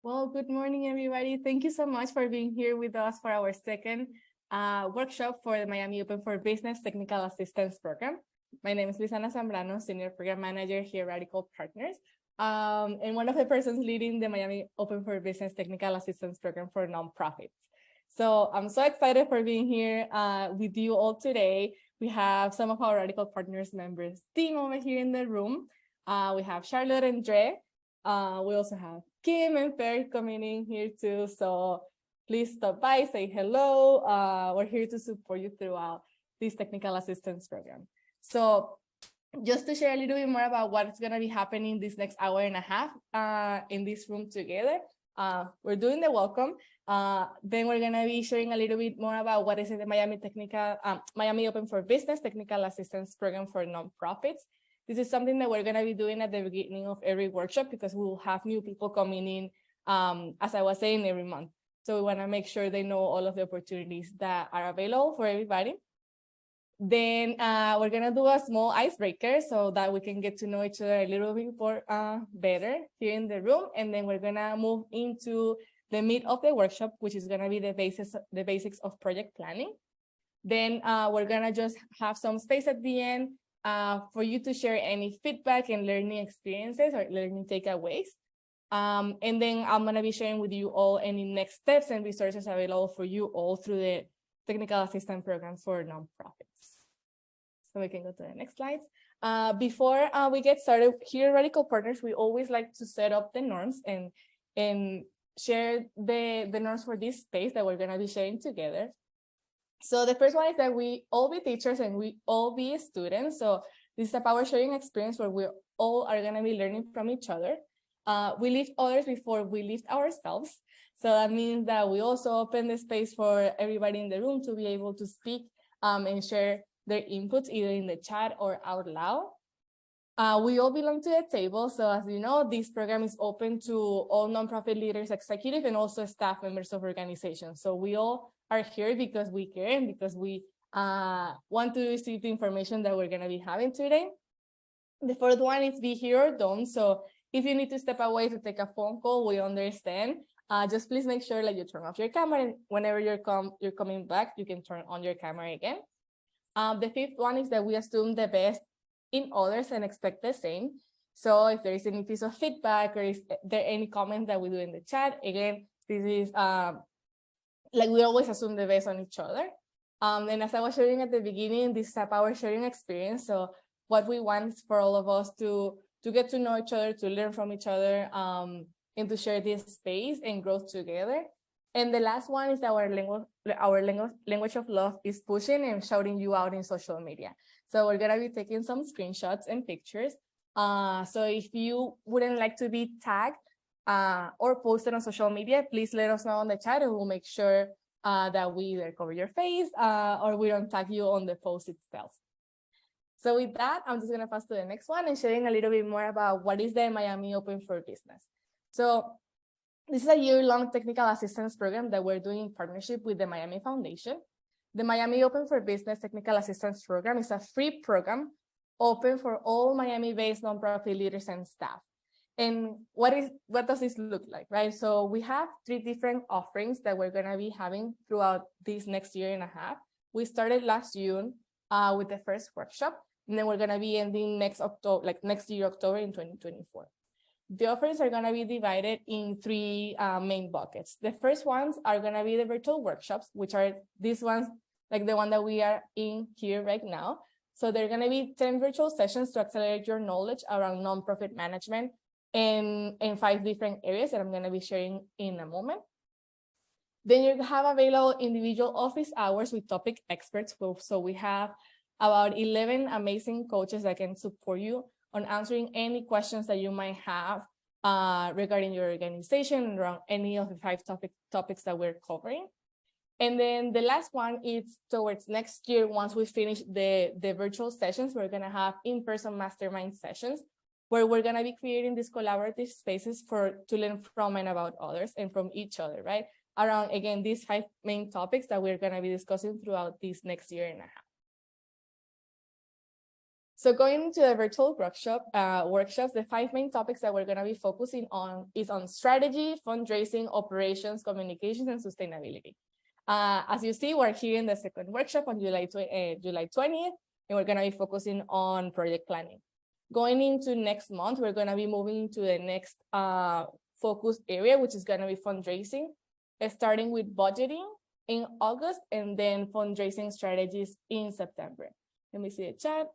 Well, good morning, everybody. Thank you so much for being here with us for our second workshop for the Miami Open for Business Technical Assistance Program. My name is Luisana Zambrano, Senior Program Manager here at Radical Partners, and one of the persons leading the Miami Open for Business Technical Assistance Program for nonprofits. So I'm so excited for being here with you all today. We have some of our Radical Partners members team over here in the room. We have Charlotte and Dre. We also have Kim and Per coming in here too. So please stop by, say hello. We're here to support you throughout this technical assistance program. So just to share a little bit more about what's going to be happening this next hour and a half in this room together. We're doing the welcome. Then we're going to be sharing a little bit more about what is the Miami Open for Business Technical Assistance Program for nonprofits. This is something that we're going to be doing at the beginning of every workshop because we'll have new people coming in, as I was saying, every month. So we want to make sure they know all of the opportunities that are available for everybody. Then we're going to do a small icebreaker so that we can get to know each other a little bit more better here in the room. And then we're going to move into the meat of the workshop, which is going to be the basics of project planning. Then we're going to just have some space at the end for you to share any feedback and learning experiences or learning takeaways. And then I'm going to be sharing with you all any next steps and resources available for you all through the Technical Assistance Program for nonprofits. So we can go to the next slides. Before we get started, here at Radical Partners, we always like to set up the norms and share the norms for this space that we're going to be sharing together. So the first one is that we all be teachers and we all be students. So this is a power sharing experience where we all are going to be learning from each other. We lift others before we lift ourselves. So that means that we also open the space for everybody in the room to be able to speak and share their inputs either in the chat or out loud. We all belong to the table. So as you know, this program is open to all nonprofit leaders, executive, and also staff members of organizations. So we all are here because we care and because we want to receive the information that we're going to be having today. The fourth one is be here or don't. So if you need to step away to take a phone call, we understand. Just please make sure that you turn off your camera, and whenever you're coming back, you can turn on your camera again. The fifth one is that we assume the best in others and expect the same. So if there is any piece of feedback or is there any comments that we do in the chat, again, this is like we always assume the best on each other. And as I was sharing at the beginning, this is a power sharing experience. So what we want is for all of us to get to know each other, to learn from each other, and to share this space and growth together. And the last one is our language of love is pushing and shouting you out in social media. So we're gonna be taking some screenshots and pictures. So if you wouldn't like to be tagged or posted on social media, please let us know on the chat and we'll make sure that we either cover your face or we don't tag you on the post itself. So with that, I'm just gonna pass to the next one and sharing a little bit more about what is the Miami Open for Business. So this is a year-long technical assistance program that we're doing in partnership with the Miami Foundation. The Miami Open for Business Technical Assistance Program is a free program open for all Miami-based nonprofit leaders and staff. And what does this look like, right? So we have 3 different offerings that we're gonna be having throughout this next year and a half. We started last June with the first workshop, and then we're gonna be ending next year, October in 2024. The offerings are going to be divided in 3 main buckets. The first ones are going to be the virtual workshops, which are these ones, like the one that we are in here right now. So they're going to be 10 virtual sessions to accelerate your knowledge around nonprofit management in 5 different areas that I'm going to be sharing in a moment. Then you have available individual office hours with topic experts. So we have about 11 amazing coaches that can support you on answering any questions that you might have regarding your organization around any of the 5 topics that we're covering. And then the last one is towards next year, once we finish the virtual sessions, we're gonna have in-person mastermind sessions where we're gonna be creating these collaborative spaces to learn from and about others and from each other, right? Around, again, these 5 main topics that we're gonna be discussing throughout this next year and a half. So going into the virtual workshops, the 5 main topics that we're going to be focusing on is on strategy, fundraising, operations, communications, and sustainability. As you see, we're here in the second workshop on July 20th, and we're going to be focusing on project planning. Going into next month, we're going to be moving to the next focus area, which is going to be fundraising, starting with budgeting in August, and then fundraising strategies in September. Let me see the chat.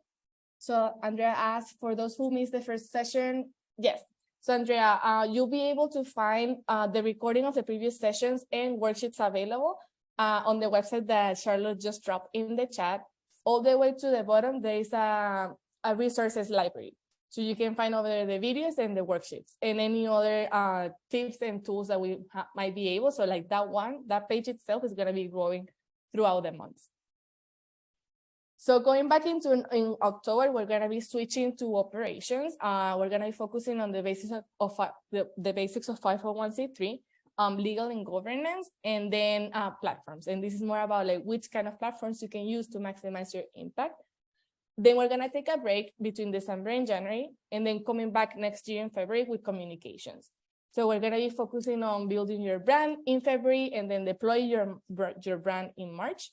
So Andrea asked, for those who missed the first session, yes. So Andrea, you'll be able to find the recording of the previous sessions and worksheets available on the website that Charlotte just dropped in the chat. All the way to the bottom, there is a resources library. So you can find over there the videos and the worksheets and any other tips and tools that we might be able. So like that page itself is going to be growing throughout the months. So going back into in October, we're going to be switching to operations. We're going to be focusing on the basis of the basics of 501c3, legal and governance, and then platforms. And this is more about like which kind of platforms you can use to maximize your impact. Then we're going to take a break between December and January, and then coming back next year in February with communications. So we're going to be focusing on building your brand in February, and then deploy your brand in March.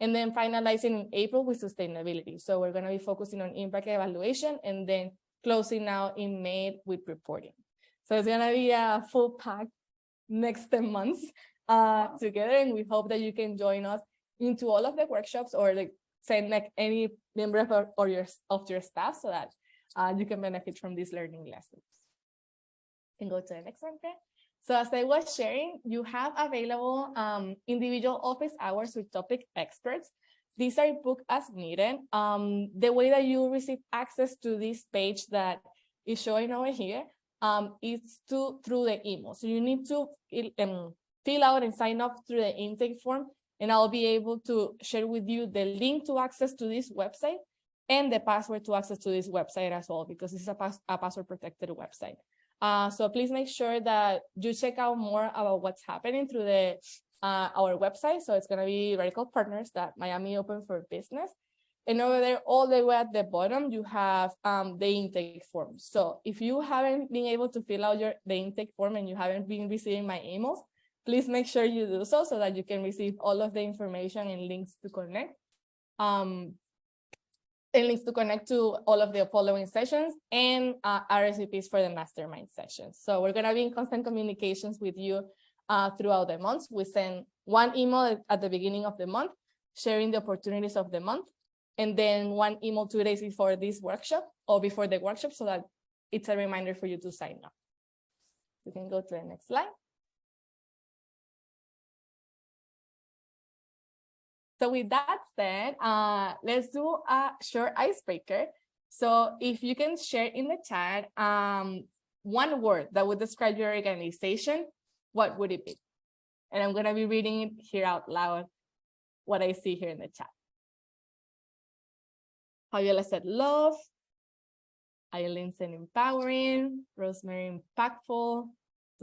And then finalizing in April with sustainability. So we're going to be focusing on impact evaluation and then closing out in May with reporting. So it's going to be a full pack next 10 months together. And we hope that you can join us into all of the workshops or like send like any member of your staff so that you can benefit from these learning lessons. You can go to the next one, okay? So as I was sharing, you have available individual office hours with topic experts. These are booked as needed. The way that you receive access to this page that is showing over here is through the email. So you need to fill out and sign up through the intake form, and I'll be able to share with you the link to access to this website and the password to access to this website as well, because this is a password protected website. So please make sure that you check out more about what's happening through our website. So it's going to be Radical Partners, that Miami Open for Business. And over there, all the way at the bottom, you have the intake form. So if you haven't been able to fill out the intake form and you haven't been receiving my emails, please make sure you do so that you can receive all of the information and links to connect. And links to connect to all of the following sessions and RSVPs for the mastermind sessions. So we're going to be in constant communications with you throughout the months. We send one email at the beginning of the month, sharing the opportunities of the month, and then one email 2 days before this workshop or before the workshop so that it's a reminder for you to sign up. You can go to the next slide. So with that said, let's do a short icebreaker. So if you can share in the chat one word that would describe your organization, what would it be? And I'm going to be reading it here out loud, what I see here in the chat. Fabiola said love. Eileen said empowering. Rosemary impactful.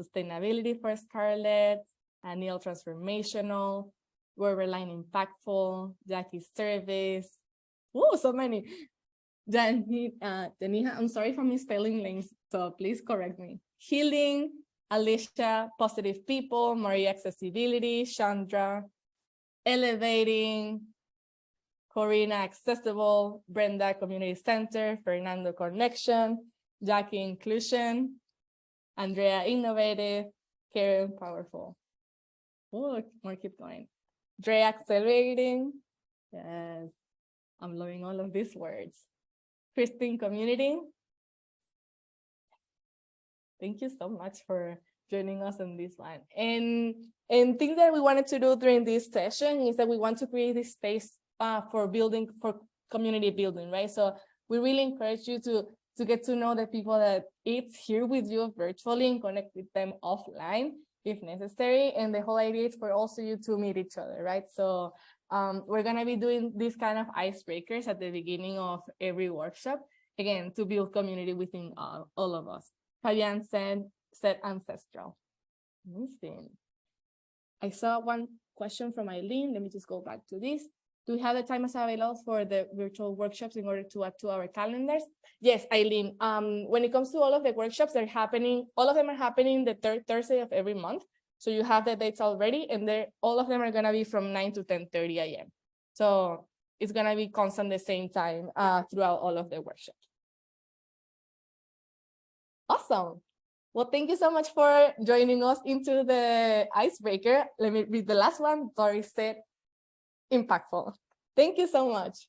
Sustainability for Scarlett. Anil transformational. Werberline impactful. Jackie service. Whoa, so many. Daniha, I'm sorry for misspelling links, so please correct me. Healing. Alicia, positive people. Maria, accessibility. Chandra, elevating. Corina, accessible. Brenda, community center. Fernando, connection. Jackie, inclusion. Andrea, innovative. Karen, powerful. Oh, more keep going. Dre, accelerating. Yes, I'm loving all of these words. Christine, community. Thank you so much for joining us on this one. And things that we wanted to do during this session is that we want to create this space for community building, right? So we really encourage you to get to know the people that it's here with you virtually and connect with them offline if necessary. And the whole idea is for also you to meet each other, right? So we're going to be doing these kind of icebreakers at the beginning of every workshop, again, to build community within all of us. Fabian said ancestral. Amazing. I saw one question from Eileen. Let me just go back to this. Do we have the time available for the virtual workshops in order to add to our calendars? Yes, Eileen. When it comes to all of the workshops, all of them are happening the third Thursday of every month. So you have the dates already, and all of them are gonna be from 9 to 10:30 a.m. So it's gonna be constant the same time throughout all of the workshops. Awesome. Well, thank you so much for joining us into the icebreaker. Let me read the last one. Doris said, impactful. Thank you so much.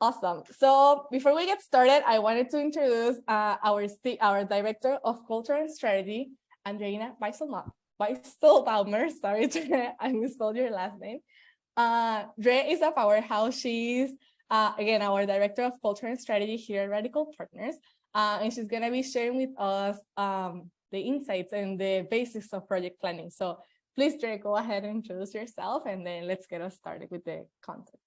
Awesome. So before we get started, I wanted to introduce our Director of Culture and Strategy, Andreina Weisselbaumer. Sorry, I misspelled your last name. Dre is a powerhouse. She's, again, our Director of Culture and Strategy here at Radical Partners. And she's going to be sharing with us the insights and the basics of project planning. So please, Dre, go ahead and introduce yourself, and then let's get us started with the content.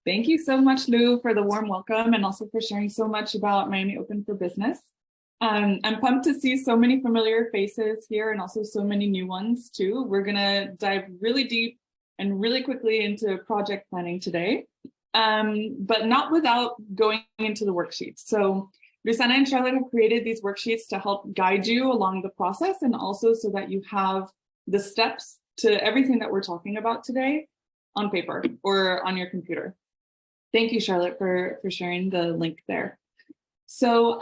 Thank you so much, Lou, for the warm welcome and also for sharing so much about Miami Open for Business. I'm pumped to see so many familiar faces here and also so many new ones too. We're going to dive really deep and really quickly into project planning today, but not without going into the worksheets. So Luciana and Charlotte have created these worksheets to help guide you along the process, and also so that you have the steps to everything that we're talking about today on paper or on your computer. Thank you, Charlotte, for sharing the link there. So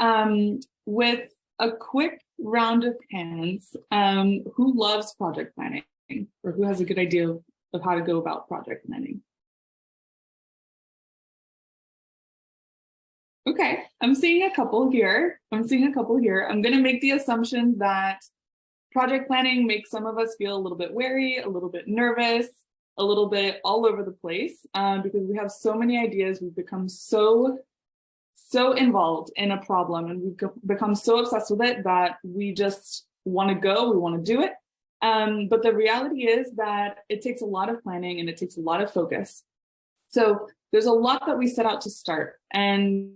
with a quick round of hands, who loves project planning, or who has a good idea of how to go about project planning? Okay, I'm seeing a couple here. I'm going to make the assumption that project planning makes some of us feel a little bit wary, a little bit nervous, a little bit all over the place, because we have so many ideas. We've become so involved in a problem, and we've become so obsessed with it that we just want to go, we want to do it. But the reality is that it takes a lot of planning and it takes a lot of focus. So there's a lot that we set out to start, and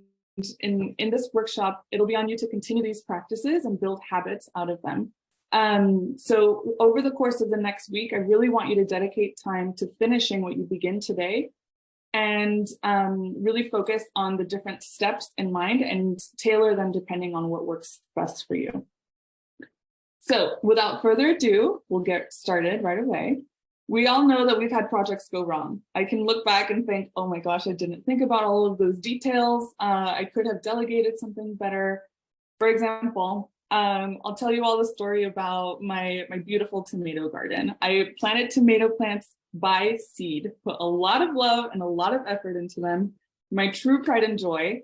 in this workshop, it'll be on you to continue these practices and build habits out of them. So over the course of the next week, I really want you to dedicate time to finishing what you begin today, and really focus on the different steps in mind and tailor them depending on what works best for you. So without further ado, we'll get started right away. We all know that we've had projects go wrong. I can look back and think, oh my gosh, I didn't think about all of those details. I could have delegated something better. For example, I'll tell you all the story about my beautiful tomato garden. I planted tomato plants by seed, put a lot of love and a lot of effort into them, my true pride and joy.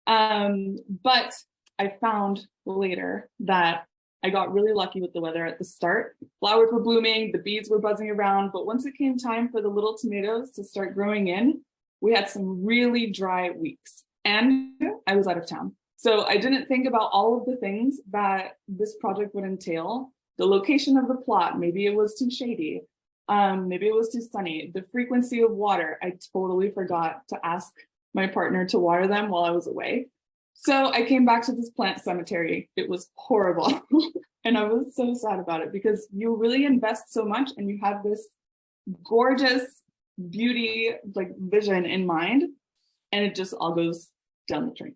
But I found later that I got really lucky with the weather at the start. Flowers were blooming, the bees were buzzing around, but once it came time for the little tomatoes to start growing in, we had some really dry weeks, and I was out of town. So I didn't think about all of the things that this project would entail. The location of the plot, maybe it was too shady, maybe it was too sunny, the frequency of water. I totally forgot to ask my partner to water them while I was away. So I came back to this plant cemetery. It was horrible. And I was so sad about it, because you really invest so much and you have this gorgeous beauty, like vision in mind, and it just all goes down the drain.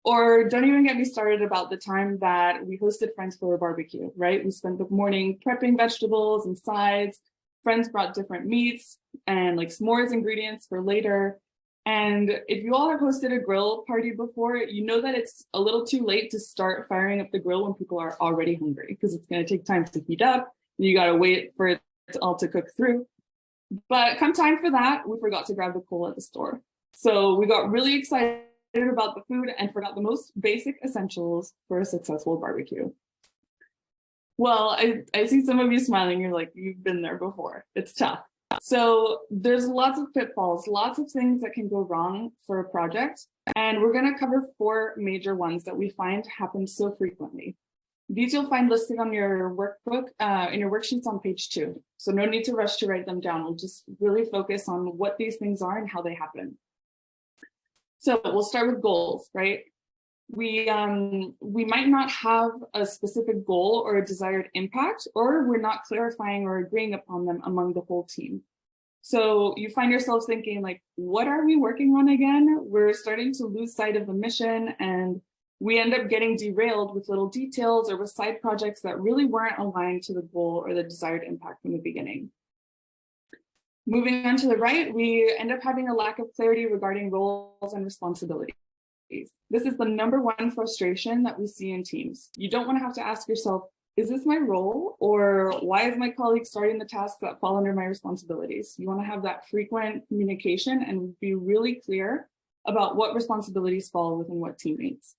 Or don't even get me started about the time that we hosted friends for a barbecue, right? We spent the morning prepping vegetables and sides. Friends brought different meats and like s'mores ingredients for later. And if you all have hosted a grill party before, you know that it's a little too late to start firing up the grill when people are already hungry, because it's going to take time to heat up. You got to wait for it all to cook through. But come time for that, we forgot to grab the coal at the store. So we got really excited about the food and forgot the most basic essentials for a successful barbecue. Well, I see some of you smiling. You're like, you've been there before. It's tough. So there's lots of pitfalls, lots of things that can go wrong for a project. And we're going to cover 4 major ones that we find happen so frequently. These you'll find listed on your workbook, in your worksheets on page 2. So no need to rush to write them down. We'll just really focus on what these things are and how they happen. So we'll start with goals, right? We might not have a specific goal or a desired impact, or we're not clarifying or agreeing upon them among the whole team. So you find yourself thinking like, what are we working on again? We're starting to lose sight of the mission, and we end up getting derailed with little details or with side projects that really weren't aligned to the goal or the desired impact from the beginning. Moving on to the right, we end up having a lack of clarity regarding roles and responsibilities. This is the #1 frustration that we see in teams. You don't want to have to ask yourself, is this my role, or why is my colleague starting the tasks that fall under my responsibilities? You want to have that frequent communication and be really clear about what responsibilities fall within what teammates.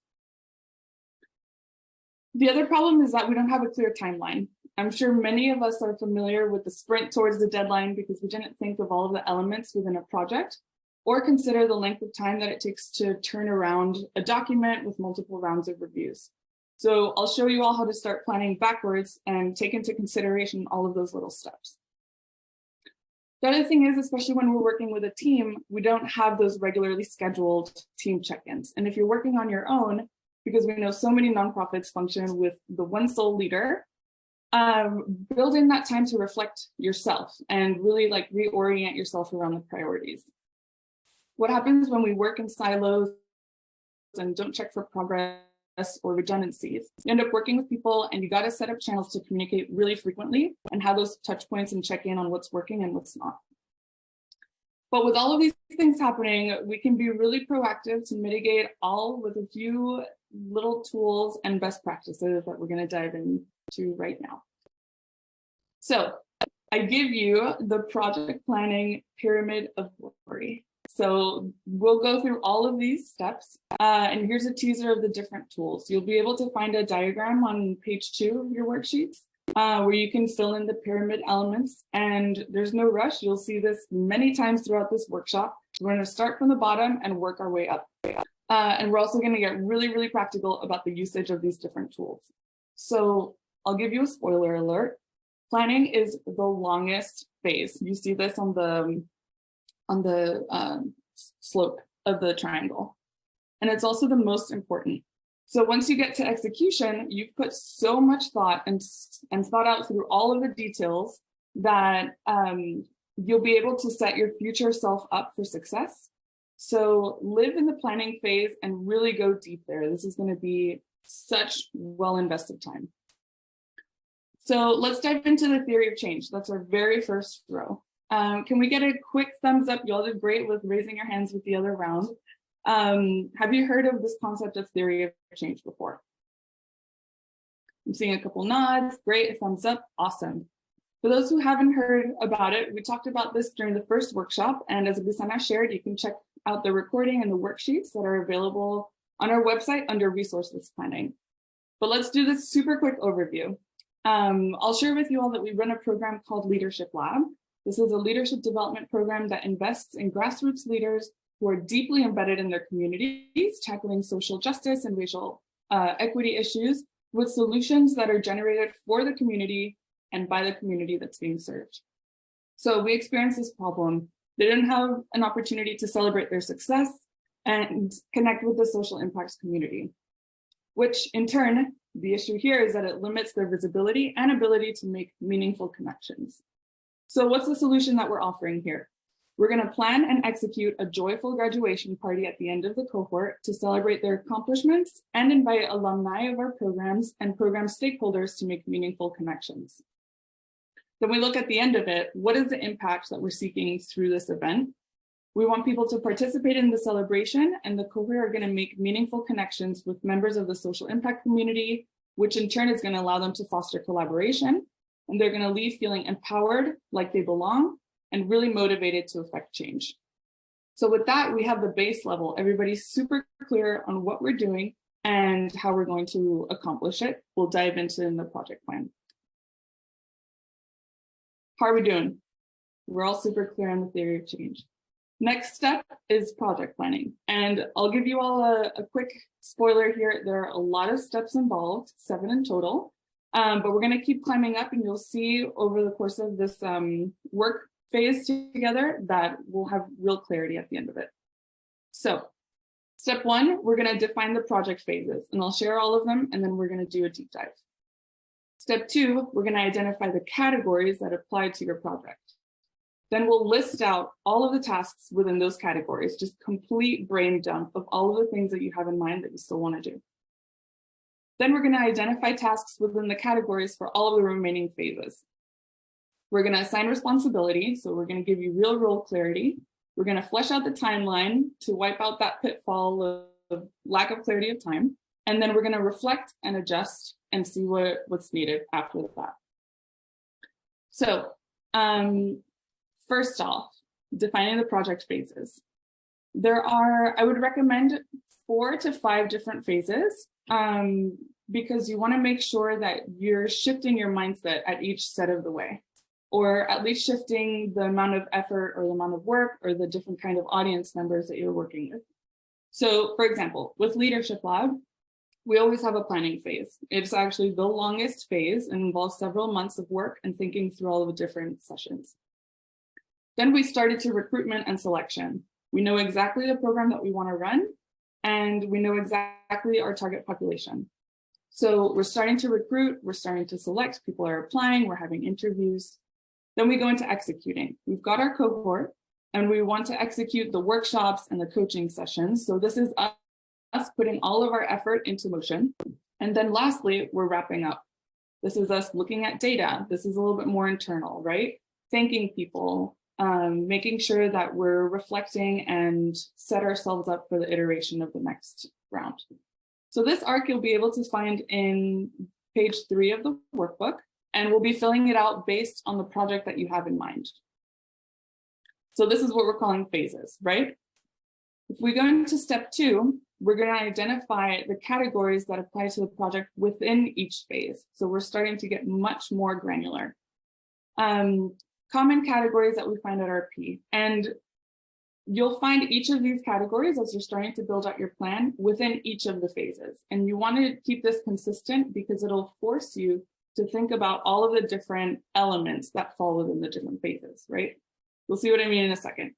The other problem is that we don't have a clear timeline. I'm sure many of us are familiar with the sprint towards the deadline because we didn't think of all of the elements within a project or consider the length of time that it takes to turn around a document with multiple rounds of reviews. So I'll show you all how to start planning backwards and take into consideration all of those little steps. The other thing is, especially when we're working with a team, we don't have those regularly scheduled team check-ins. And if you're working on your own, because we know so many nonprofits function with the one sole leader, build in that time to reflect yourself and really like reorient yourself around the priorities. What happens when we work in silos and don't check for progress or redundancies? You end up working with people, and you got to set up channels to communicate really frequently and have those touch points and check in on what's working and what's not. But with all of these things happening, we can be really proactive to mitigate all with a few little tools and best practices that we're going to dive into right now. So I give you the project planning pyramid of glory. So we'll go through all of these steps, and here's a teaser of the different tools. You'll be able to find a diagram on page 2 of your worksheets where you can fill in the pyramid elements, and there's no rush. You'll see this many times throughout this workshop. We're going to start from the bottom and work our way up. And we're also going to get really, really practical about the usage of these different tools. So I'll give you a spoiler alert. Planning is the longest phase. You see this on the slope of the triangle. And it's also the most important. So once you get to execution, you've put so much thought and thought out through all of the details that you'll be able to set your future self up for success. So live in the planning phase and really go deep there. This is going to be such well-invested time. So let's dive into the theory of change. That's our very first row. Can we get a quick thumbs up? You all did great with raising your hands with the other round. Have you heard of this concept of theory of change before? I'm seeing a couple nods. Great, a thumbs up. Awesome. For those who haven't heard about it, we talked about this during the first workshop, and as Luciana shared, you can check out the recording and the worksheets that are available on our website under resources planning. But let's do this super quick overview. I'll share with you all that we run a program called Leadership Lab. This is a leadership development program that invests in grassroots leaders who are deeply embedded in their communities, tackling social justice and racial equity issues with solutions that are generated for the community and by the community that's being served. So we experienced this problem. They didn't have an opportunity to celebrate their success and connect with the social impacts community, which in turn, the issue here is that it limits their visibility and ability to make meaningful connections. So what's the solution that we're offering here? We're going to plan and execute a joyful graduation party at the end of the cohort to celebrate their accomplishments and invite alumni of our programs and program stakeholders to make meaningful connections. Then we look at the end of it. What is the impact that we're seeking through this event? We want people to participate in the celebration, and the cohort are going to make meaningful connections with members of the social impact community, which in turn is going to allow them to foster collaboration. And they're going to leave feeling empowered, like they belong, and really motivated to affect change. So with that, we have the base level. Everybody's super clear on what we're doing and how we're going to accomplish it. We'll dive into in the project plan. How are we doing? We're all super clear on the theory of change. Next step is project planning. And I'll give you all a quick spoiler here. There are a lot of steps involved, 7 in total, but we're going to keep climbing up, and you'll see over the course of this work phase together that we'll have real clarity at the end of it. So step 1, we're going to define the project phases, and I'll share all of them, and then we're going to do a deep dive. Step 2, we're going to identify the categories that apply to your project. Then we'll list out all of the tasks within those categories, just complete brain dump of all of the things that you have in mind that you still want to do. Then we're going to identify tasks within the categories for all of the remaining phases. We're going to assign responsibility. So we're going to give you real role clarity. We're going to flesh out the timeline to wipe out that pitfall of lack of clarity of time. And then we're going to reflect and adjust and see what's needed after that. So first off, defining the project phases. I would recommend 4 to 5 different phases because you want to make sure that you're shifting your mindset at each set of the way, or at least shifting the amount of effort or the amount of work or the different kind of audience members that you're working with. So for example, with Leadership Lab, we always have a planning phase. It's actually the longest phase and involves several months of work and thinking through all of the different sessions. Then we started to recruitment and selection. We know exactly the program that we want to run, and we know exactly our target population. So we're starting to recruit, we're starting to select, people are applying, we're having interviews. Then we go into executing. We've got our cohort, and we want to execute the workshops and the coaching sessions. So this is us putting all of our effort into motion. And then lastly, we're wrapping up. This is us looking at data. This is a little bit more internal, right? Thanking people, making sure that we're reflecting and set ourselves up for the iteration of the next round. So this arc you'll be able to find in page 3 of the workbook, and we'll be filling it out based on the project that you have in mind. So this is what we're calling phases, right? If we go into step 2, we're going to identify the categories that apply to the project within each phase. So we're starting to get much more granular. Common categories that we find at RP. And you'll find each of these categories as you're starting to build out your plan within each of the phases. And you want to keep this consistent because it'll force you to think about all of the different elements that fall within the different phases, right? We'll see what I mean in a second.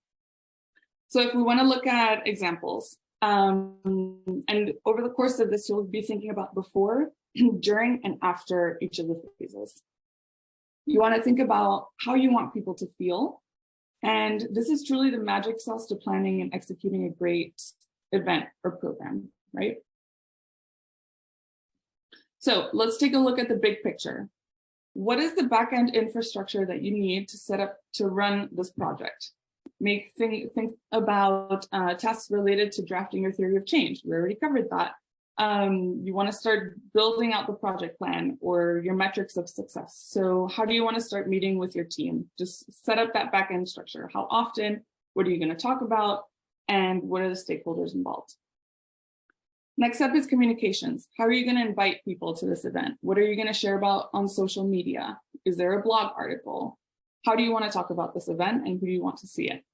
So if we want to look at examples, and over the course of this, you'll be thinking about before, during, and after each of the phases. You want to think about how you want people to feel. And this is truly the magic sauce to planning and executing a great event or program, right? So let's take a look at the big picture. What is the backend infrastructure that you need to set up to run this project? Think about tasks related to drafting your theory of change. We already covered that. You want to start building out the project plan or your metrics of success. So how do you want to start meeting with your team? Just set up that backend structure. How often? What are you going to talk about? And what are the stakeholders involved? Next up is communications. How are you going to invite people to this event? What are you going to share about on social media? Is there a blog article? How do you want to talk about this event and who do you want to see it?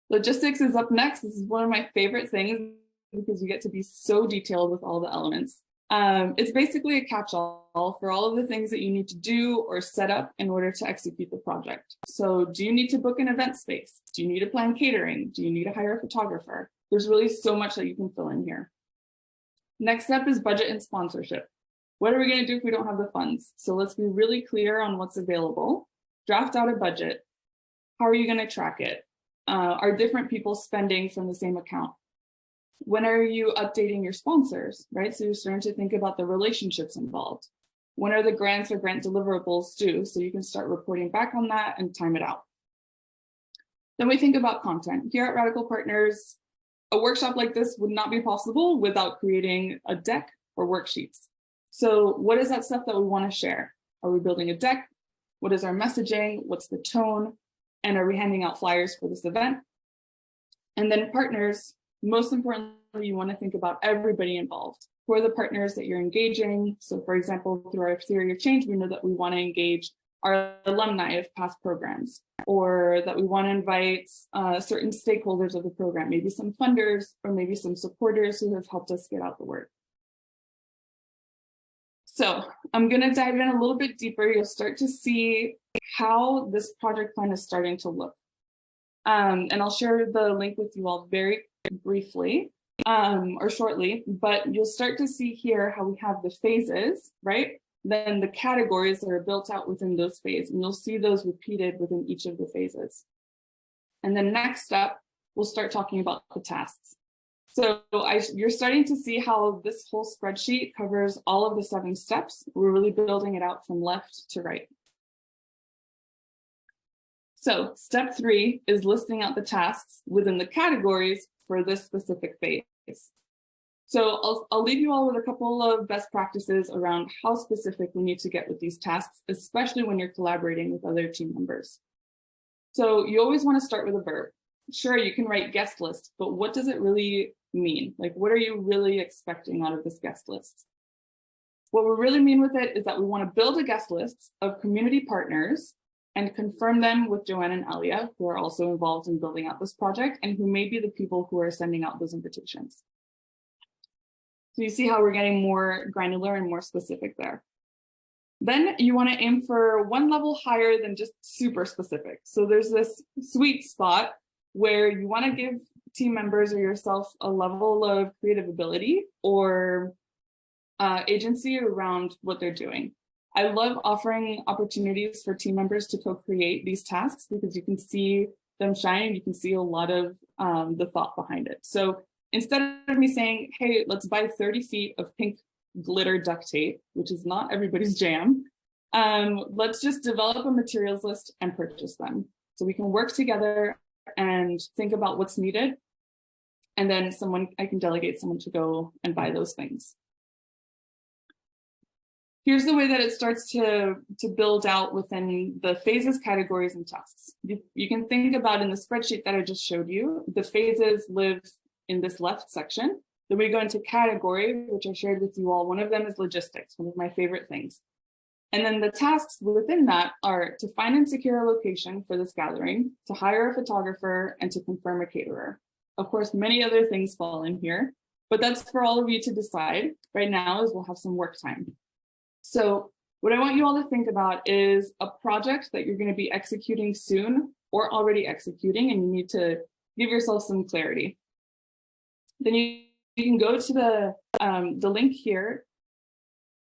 Logistics is up next. This is one of my favorite things because you get to be so detailed with all the elements. It's basically a catch-all for all of the things that you need to do or set up in order to execute the project. So do you need to book an event space? Do you need to plan catering? Do you need to hire a photographer? There's really so much that you can fill in here. Next up is budget and sponsorship. What are we going to do if we don't have the funds? So let's be really clear on what's available. Draft out a budget. How are you going to track it? Are different people spending from the same account? When are you updating your sponsors, right? So you're starting to think about the relationships involved. When are the grants or grant deliverables due? So you can start reporting back on that and time it out. Then we think about content. Here at Radical Partners, a workshop like this would not be possible without creating a deck or worksheets. So what is that stuff that we want to share? Are we building a deck? What is our messaging? What's the tone? And are we handing out flyers for this event? And then partners, most importantly, you want to think about everybody involved. Who are the partners that you're engaging? So for example, through our theory of change, we know that we want to engage our alumni of past programs, or that we want to invite certain stakeholders of the program, maybe some funders, or maybe some supporters who have helped us get out the word. So I'm going to dive in a little bit deeper. You'll start to see how this project plan is starting to look. And I'll share the link with you all very briefly or shortly, but you'll start to see here how we have the phases, right? then the categories are built out within those phases, and you'll see those repeated within each of the phases. And then next step, we'll start talking about the tasks. So you're starting to see how this whole spreadsheet covers all of the 7 steps. We're really building it out from left to right. So step 3 is listing out the tasks within the categories for this specific phase. So I'll leave you all with a couple of best practices around how specific we need to get with these tasks, especially when you're collaborating with other team members. So you always want to start with a verb. Sure, you can write guest list, but what does it really mean? Like, what are you really expecting out of this guest list? What we really mean with it is that we want to build a guest list of community partners and confirm them with Joanne and Elia, who are also involved in building out this project and who may be the people who are sending out those invitations. So you see how we're getting more granular and more specific there. Then you want to aim for one level higher than just super specific. So there's this sweet spot where you want to give team members or yourself a level of creative ability or agency around what they're doing. I love offering opportunities for team members to co-create these tasks because you can see them shine and you can see a lot of the thought behind it. So instead of me saying, hey, let's buy 30 feet of pink glitter duct tape, which is not everybody's jam, let's just develop a materials list and purchase them. So we can work together and think about what's needed. And then I can delegate someone to go and buy those things. Here's the way that it starts to build out within the phases, categories, and tasks. You can think about in the spreadsheet that I just showed you, the phases live in this left section. Then we go into category, which I shared with you all. One of them is logistics, one of my favorite things. And then the tasks within that are to find and secure a location for this gathering, to hire a photographer, and to confirm a caterer. Of course, many other things fall in here, but that's for all of you to decide. Right now is we'll have some work time. So what I want you all to think about is a project that you're going to be executing soon or already executing, and you need to give yourself some clarity. Then you can go to the link here.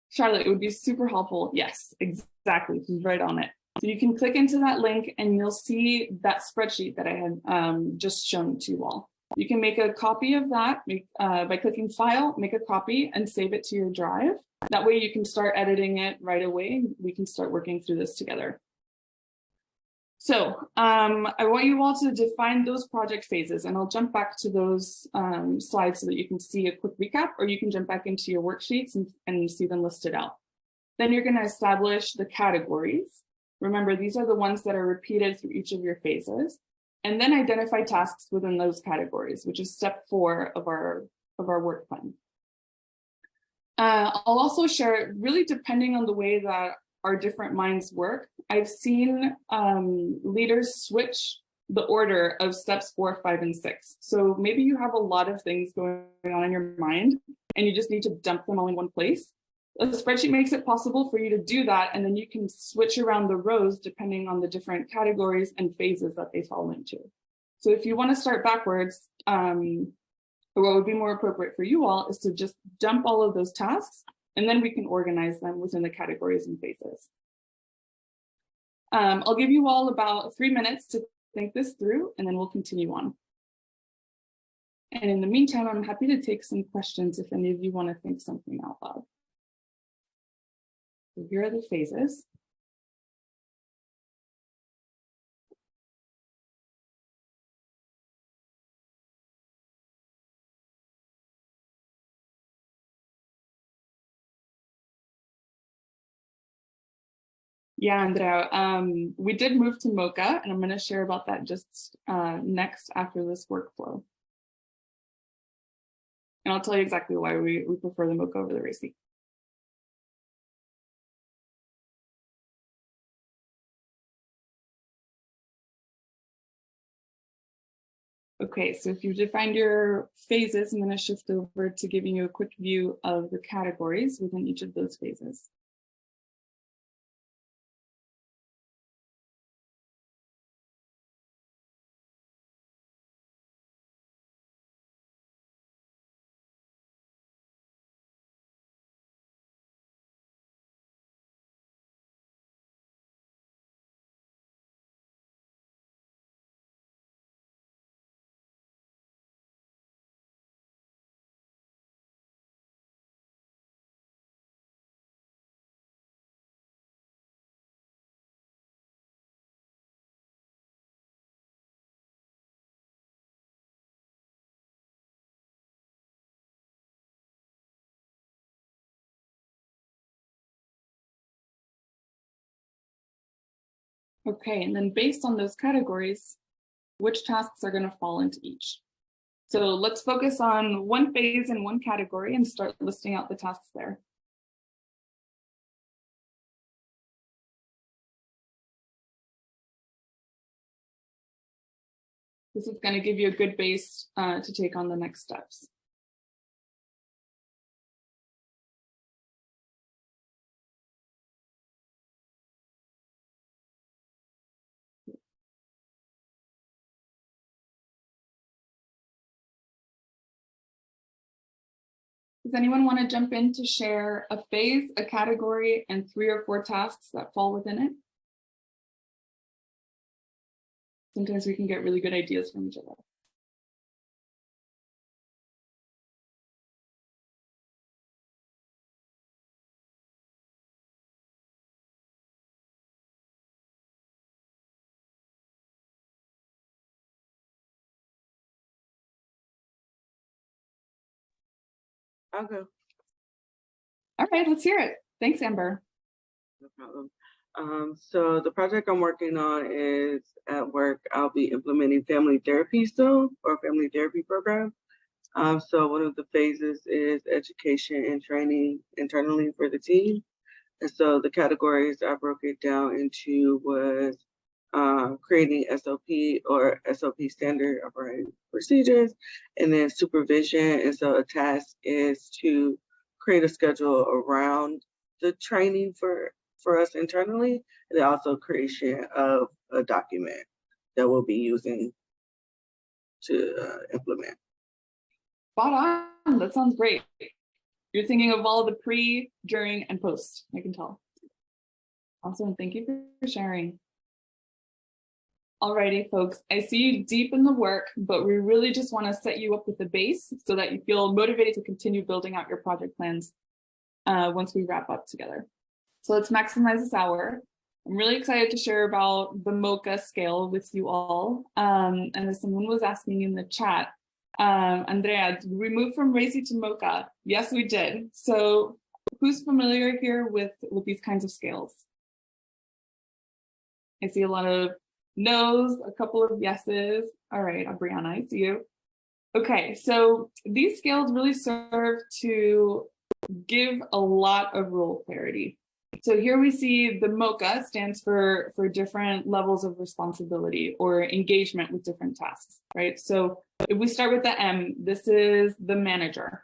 Charlotte, it would be super helpful. Yes, exactly. She's right on it. So you can click into that link and you'll see that spreadsheet that I had just shown to you all. You can make a copy of that by clicking File, make a copy, and save it to your drive. That way you can start editing it right away. We can start working through this together. So I want you all to define those project phases, and I'll jump back to those slides so that you can see a quick recap, or you can jump back into your worksheets and see them listed out. Then you're going to establish the categories. Remember, these are the ones that are repeated through each of your phases. And then identify tasks within those categories, which is step 4 of our work plan. I'll also share, really depending on the way that our different minds work, I've seen leaders switch the order of steps 4, 5, and 6. So maybe you have a lot of things going on in your mind and you just need to dump them all in one place. A spreadsheet makes it possible for you to do that, and then you can switch around the rows depending on the different categories and phases that they fall into. So if you want to start backwards, or what would be more appropriate for you all is to just dump all of those tasks, and then we can organize them within the categories and phases. I'll give you all about 3 minutes to think this through, and then we'll continue on. And in the meantime, I'm happy to take some questions if any of you want to think something out loud. So here are the phases. Yeah, Andrea, we did move to Mocha, and I'm going to share about that just next after this workflow. And I'll tell you exactly why we prefer the Mocha over the Racy. Okay, so if you've defined your phases, I'm going to shift over to giving you a quick view of the categories within each of those phases. Okay, and then based on those categories, which tasks are going to fall into each? So let's focus on one phase in one category and start listing out the tasks there. This is going to give you a good base to take on the next steps. Does anyone want to jump in to share a phase, a category, and 3 or 4 tasks that fall within it? Sometimes we can get really good ideas from each other. I'll go. All right, let's hear it. Thanks, Amber. No problem. So the project I'm working on is at work. I'll be implementing family therapy soon, or family therapy program. So one of the phases is education and training internally for the team. And so the categories I broke it down into was creating SOP or SOP standard operating procedures, and then supervision. And so a task is to create a schedule around the training for us internally, and also creation of a document that we'll be using to implement. Spot on. That sounds great. You're thinking of all the pre, during, and post, I can tell. Awesome. Thank you for sharing. Alrighty, folks. I see you deep in the work, but we really just want to set you up with a base so that you feel motivated to continue building out your project plans once we wrap up together. So let's maximize this hour. I'm really excited to share about the Mocha scale with you all. And as someone was asking in the chat, Andrea, did we move from RACI to Mocha? Yes, we did. So who's familiar here with these kinds of scales? I see a lot of no's, a couple of yeses. All right, Brianna, I see you. Okay, so these scales really serve to give a lot of role clarity. So here we see the Mocha stands for different levels of responsibility or engagement with different tasks, right? So if we start with the M, this is the manager.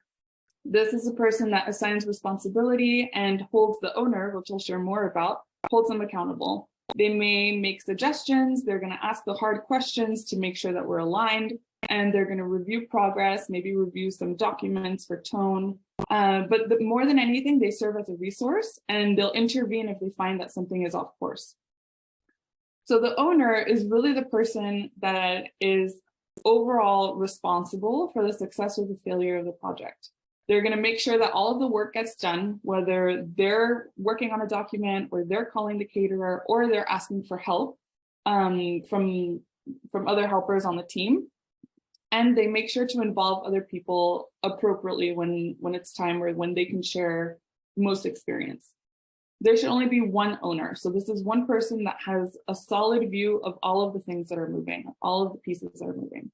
This is a person that assigns responsibility and holds the owner, which I'll share more about, holds them accountable. They may make suggestions, they're going to ask the hard questions to make sure that we're aligned, and they're going to review progress, maybe review some documents for tone. But more than anything, they serve as a resource, and they'll intervene if they find that something is off course. So the owner is really the person that is overall responsible for the success or the failure of the project. They're going to make sure that all of the work gets done, whether they're working on a document or they're calling the caterer or they're asking for help from other helpers on the team. And they make sure to involve other people appropriately when it's time or when they can share most experience. There should only be one owner. So this is one person that has a solid view of all of the things that are moving, all of the pieces that are moving.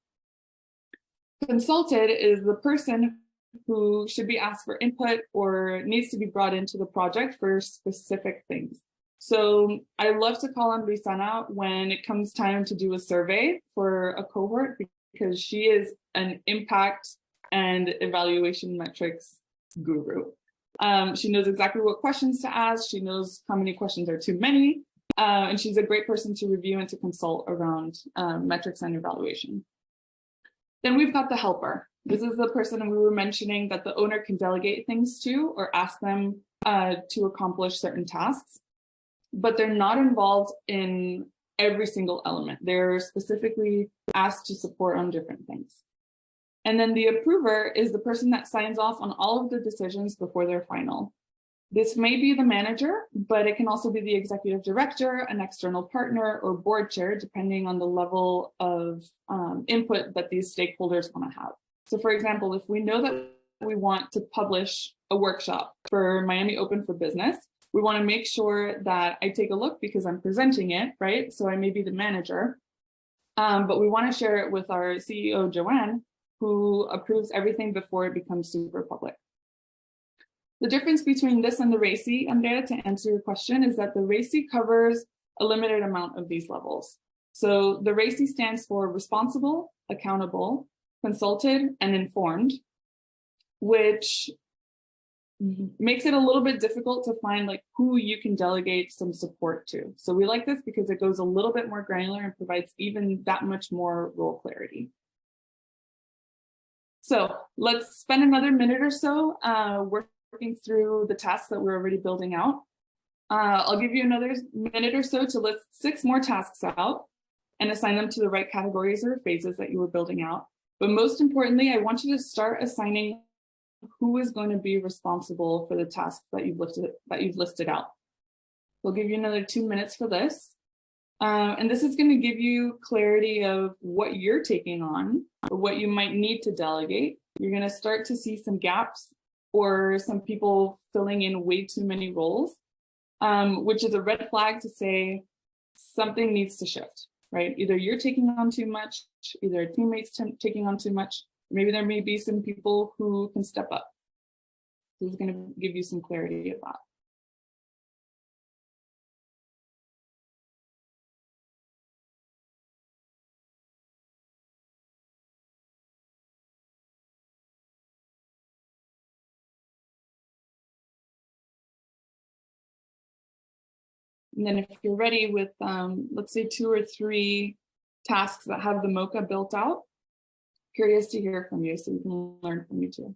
Consulted is the person who should be asked for input or needs to be brought into the project for specific things. So I love to call on Luisana when it comes time to do a survey for a cohort, because she is an impact and evaluation metrics guru. She knows exactly what questions to ask. She knows how many questions are too many. And she's a great person to review and to consult around metrics and evaluation. Then we've got the helper. This is the person we were mentioning that the owner can delegate things to or ask them to accomplish certain tasks, but they're not involved in every single element. They're specifically asked to support on different things. And then the approver is the person that signs off on all of the decisions before they're final. This may be the manager, but it can also be the executive director, an external partner, or board chair, depending on the level of input that these stakeholders want to have. So for example, if we know that we want to publish a workshop for Miami Open for Business, We want to make sure that I take a look because I'm presenting it, right? So I may be the manager, but we want to share it with our CEO, Joanne, who approves everything before it becomes super public. The difference between this and the RACI, Andrea, to answer your question, is that the RACI covers a limited amount of these levels. So the RACI stands for responsible, accountable, consulted, and informed, which makes it a little bit difficult to find like who you can delegate some support to. So we like this because it goes a little bit more granular and provides even that much more role clarity. So let's spend another minute or so working through the tasks that we're already building out. I'll give you another minute or so to list 6 more tasks out and assign them to the right categories or phases that you were building out. But most importantly, I want you to start assigning who is going to be responsible for the tasks that you've listed out. We'll give you another 2 minutes for this. And this is going to give you clarity of what you're taking on or what you might need to delegate. You're going to start to see some gaps or some people filling in way too many roles, which is a red flag to say something needs to shift, right? Either you're taking on too much, either a teammate's taking on too much. Maybe there may be some people who can step up. This is going to give you some clarity of that. And then if you're ready with, let's say 2 or 3 tasks that have the Mocha built out, curious to hear from you so we can learn from you too.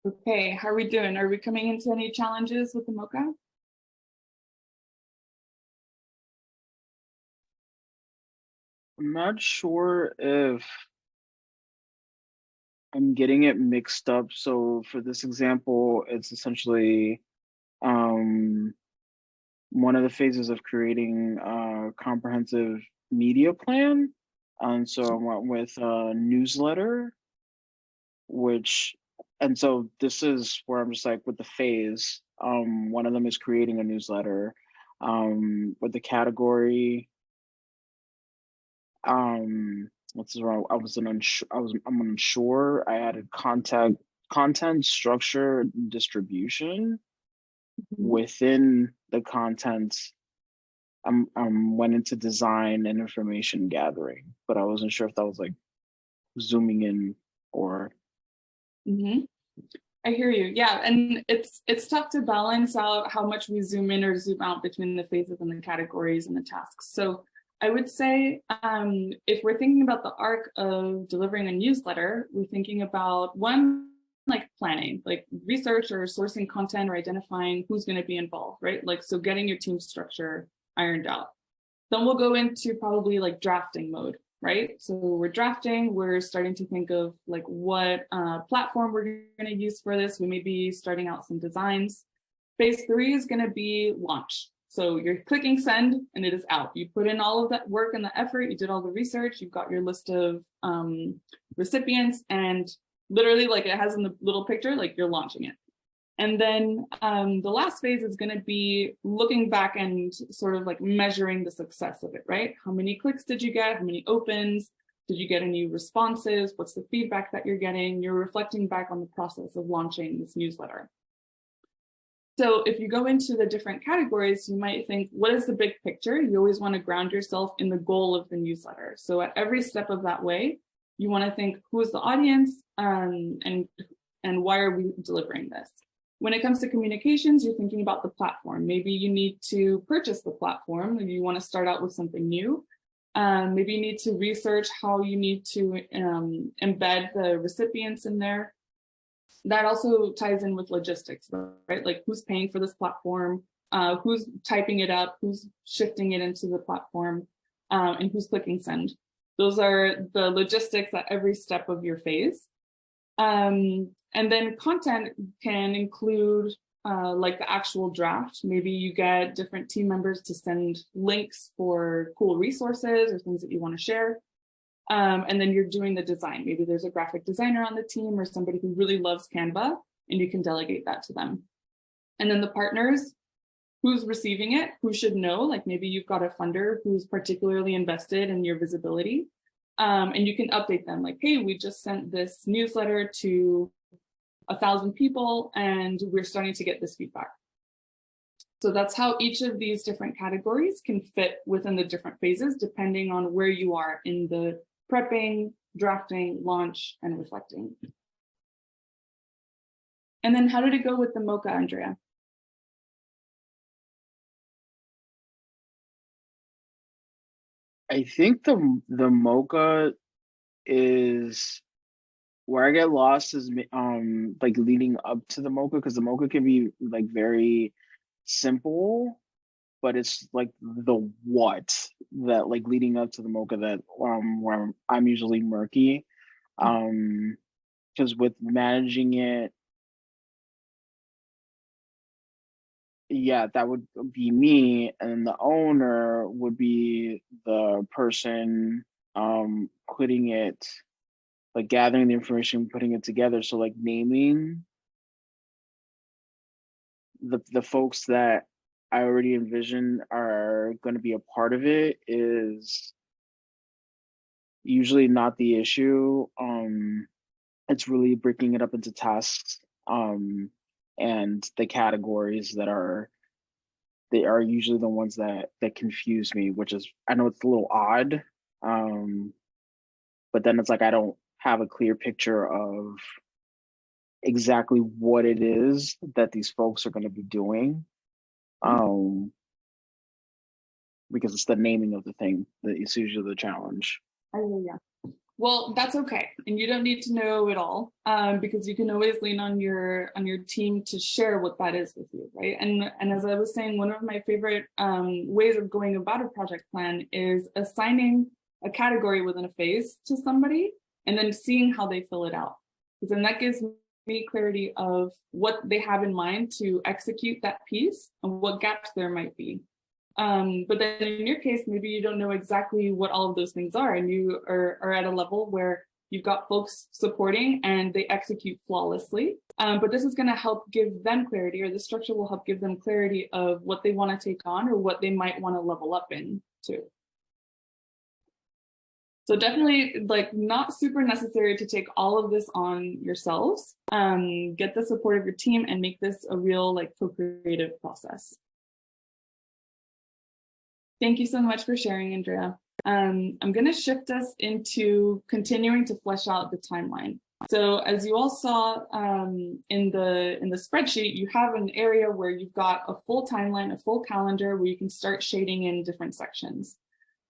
Okay, how are we doing? Are we coming into any challenges with the Mocha? I'm not sure if I'm getting it mixed up. So for this example, it's essentially one of the phases of creating a comprehensive media plan. And so I went with a newsletter, and so this is where I'm just like with the phase. One of them is creating a newsletter with the category. What's wrong? I'm unsure. I added content structure distribution within the content. Went into design and information gathering, but I wasn't sure if that was like zooming in or. I hear you. Yeah, and it's tough to balance out how much we zoom in or zoom out between the phases and the categories and the tasks. So I would say if we're thinking about the arc of delivering a newsletter, we're thinking about one, like planning, like research or sourcing content or identifying who's going to be involved, right? Like, so getting your team structure ironed out. Then we'll go into probably like drafting mode, right? So we're drafting, we're starting to think of like what platform we're going to use for this. We may be starting out some designs. Phase 3 is going to be launch. So you're clicking send and it is out. You put in all of that work and the effort, you did all the research, you've got your list of recipients, and literally like it has in the little picture, like you're launching it. And then the last phase is going to be looking back and sort of like measuring the success of it, right? How many clicks did you get? How many opens? Did you get any responses? What's the feedback that you're getting? You're reflecting back on the process of launching this newsletter. So if you go into the different categories, you might think, what is the big picture? You always want to ground yourself in the goal of the newsletter. So at every step of that way, you want to think, who is the audience and why are we delivering this? When it comes to communications, you're thinking about the platform. Maybe you need to purchase the platform and you want to start out with something new. Maybe you need to research how you need to embed the recipients in there. That also ties in with logistics, right? Like who's paying for this platform, who's typing it up, who's shifting it into the platform, and who's clicking send. Those are the logistics at every step of your phase. And then content can include like the actual draft. Maybe you get different team members to send links for cool resources or things that you want to share. And then you're doing the design. Maybe there's a graphic designer on the team or somebody who really loves Canva, and you can delegate that to them. And then the partners, who's receiving it, who should know, like maybe you've got a funder who's particularly invested in your visibility. And you can update them like, hey, we just sent this newsletter to 1,000 people and we're starting to get this feedback. So that's how each of these different categories can fit within the different phases, depending on where you are in the prepping, drafting, launch, and reflecting. And then how did it go with the Mocha, Andrea? I think the Mocha is where I get lost is like leading up to the Mocha, because the Mocha can be like very simple, but it's like the what that like leading up to the Mocha that where I'm usually murky, because with managing it, yeah, that would be me, and the owner would be the person putting it, like gathering the information, putting it together. So like naming the folks that I already envision are going to be a part of it is usually not the issue. It's really breaking it up into tasks, and the categories that are usually the ones that confuse me, which is, I know it's a little odd, but then it's like I don't have a clear picture of exactly what it is that these folks are going to be doing, because it's the naming of the thing that is usually the challenge. Yeah. Well, that's okay, and you don't need to know it all, because you can always lean on your team to share what that is with you, right? And as I was saying, one of my favorite ways of going about a project plan is assigning a category within a phase to somebody, and then seeing how they fill it out, because then that gives me clarity of what they have in mind to execute that piece and what gaps there might be. But then in your case, maybe you don't know exactly what all of those things are, and you are at a level where you've got folks supporting and they execute flawlessly. But this is going to help give them clarity, or the structure will help give them clarity of what they want to take on or what they might want to level up in too. So definitely, like, not super necessary to take all of this on yourselves. Get the support of your team and make this a real like co-creative process. Thank you so much for sharing, Andrea. I'm going to shift us into continuing to flesh out the timeline. So as you all saw in the spreadsheet, you have an area where you've got a full timeline, a full calendar where you can start shading in different sections.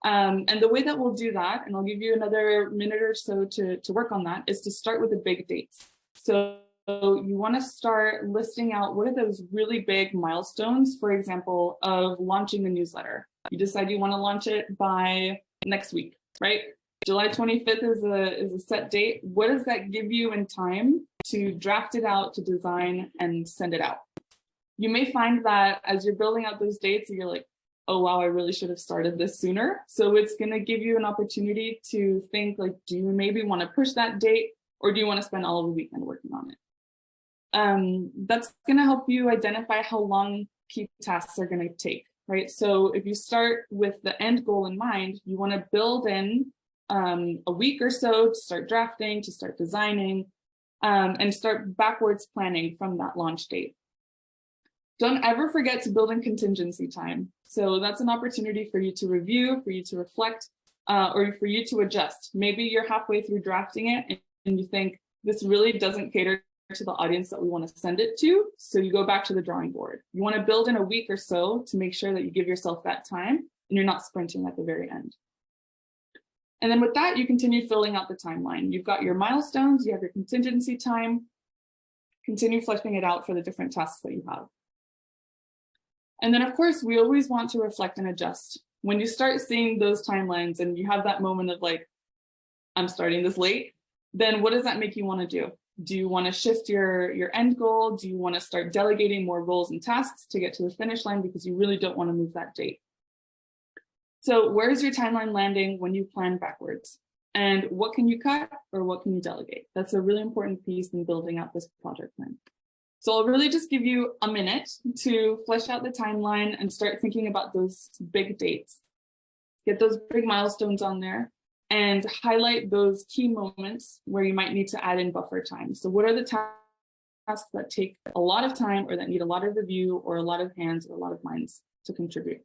And the way that we'll do that, and I'll give you another minute or so to work on that, is to start with the big dates. So you want to start listing out what are those really big milestones, for example, of launching the newsletter. You decide you want to launch it by next week, right? July 25th is a set date. What does that give you in time to draft it out, to design, and send it out? You may find that as you're building out those dates, you're like, oh, wow, I really should have started this sooner. So it's going to give you an opportunity to think, like, do you maybe want to push that date, or do you want to spend all of the weekend working on it? That's going to help you identify how long key tasks are going to take, right? So if you start with the end goal in mind, you want to build in a week or so to start drafting, to start designing, and start backwards planning from that launch date. Don't ever forget to build in contingency time. So that's an opportunity for you to review, for you to reflect, or for you to adjust. Maybe you're halfway through drafting it and you think, this really doesn't cater to the audience that we want to send it to. So you go back to the drawing board. You want to build in a week or so to make sure that you give yourself that time and you're not sprinting at the very end. And then with that, you continue filling out the timeline. You've got your milestones, you have your contingency time, continue fleshing it out for the different tasks that you have. And then of course, we always want to reflect and adjust. When you start seeing those timelines and you have that moment of like, I'm starting this late, then what does that make you want to do? Do you want to shift your end goal? Do you want to start delegating more roles and tasks to get to the finish line because you really don't want to move that date? So where is your timeline landing when you plan backwards? And what can you cut or what can you delegate? That's a really important piece in building out this project plan. So I'll really just give you a minute to flesh out the timeline and start thinking about those big dates. Get those big milestones on there and highlight those key moments where you might need to add in buffer time. So what are the tasks that take a lot of time or that need a lot of review or a lot of hands or a lot of minds to contribute?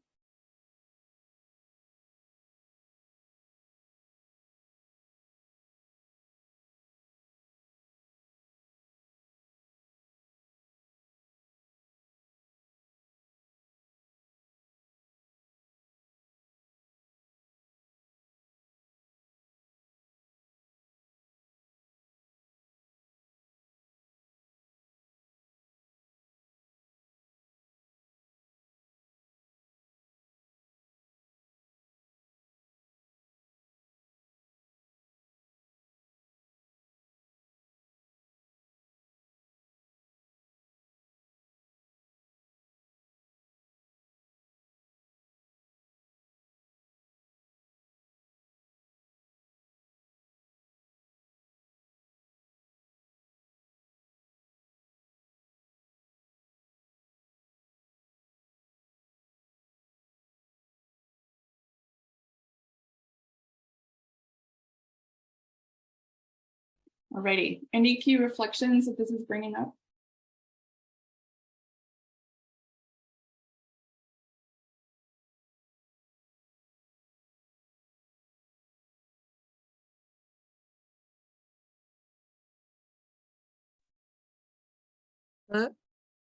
Alrighty, any key reflections that this is bringing up?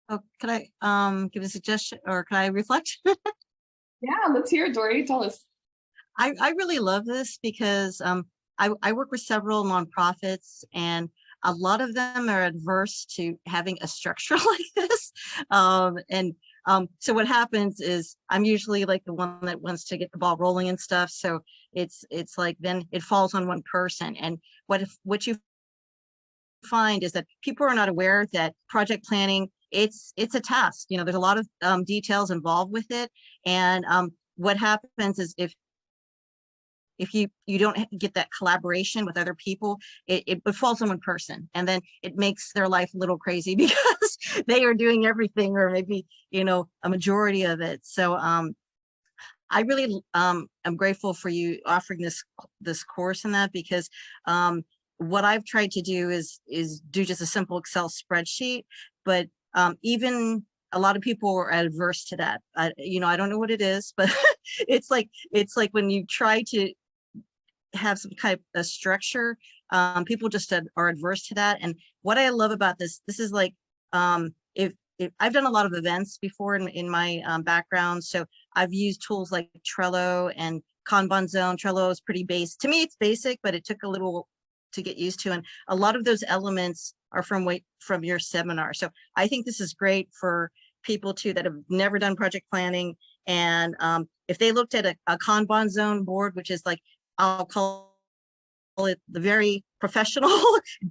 Oh, can I give a suggestion or can I reflect? Yeah, let's hear it, Dory. Tell us. I really love this because I work with several nonprofits and a lot of them are adverse to having a structure like this. So what happens is I'm usually like the one that wants to get the ball rolling and stuff. So it's like then it falls on one person. And what you find is that people are not aware that project planning, it's a task. You know, there's a lot of details involved with it. And what happens is if you don't get that collaboration with other people, it falls on one person, and then it makes their life a little crazy because they are doing everything, or maybe, you know, a majority of it. So I really am grateful for you offering this course in that, because what I've tried to do is do just a simple Excel spreadsheet, but even a lot of people are adverse to that. You know, I don't know what it is, but it's like when you try to have some kind of a structure, people just are adverse to that. And what I love about this is like, if I've done a lot of events before in my background, so I've used tools like Trello and Kanban Zone. Trello is pretty basic. To me, it's basic, but it took a little to get used to. And a lot of those elements are from your seminar. So I think this is great for people too that have never done project planning. And if they looked at a Kanban Zone board, which is like, I'll call it the very professional,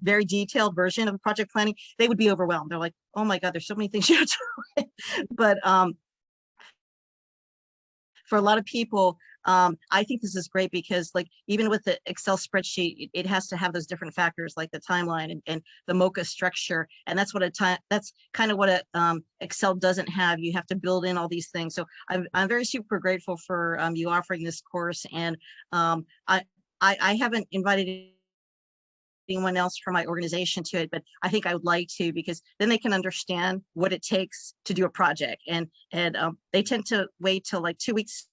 very detailed version of project planning, they would be overwhelmed. They're like, oh my God, there's so many things you have to do. But for a lot of people, I think this is great because, like, even with the Excel spreadsheet, it has to have those different factors like the timeline and the Mocha structure. And that's what that's kind of what Excel doesn't have. You have to build in all these things. So I'm very super grateful for you offering this course. And I haven't invited anyone else from my organization to it, but I think I would like to, because then they can understand what it takes to do a project. And they tend to wait till like 2 weeks,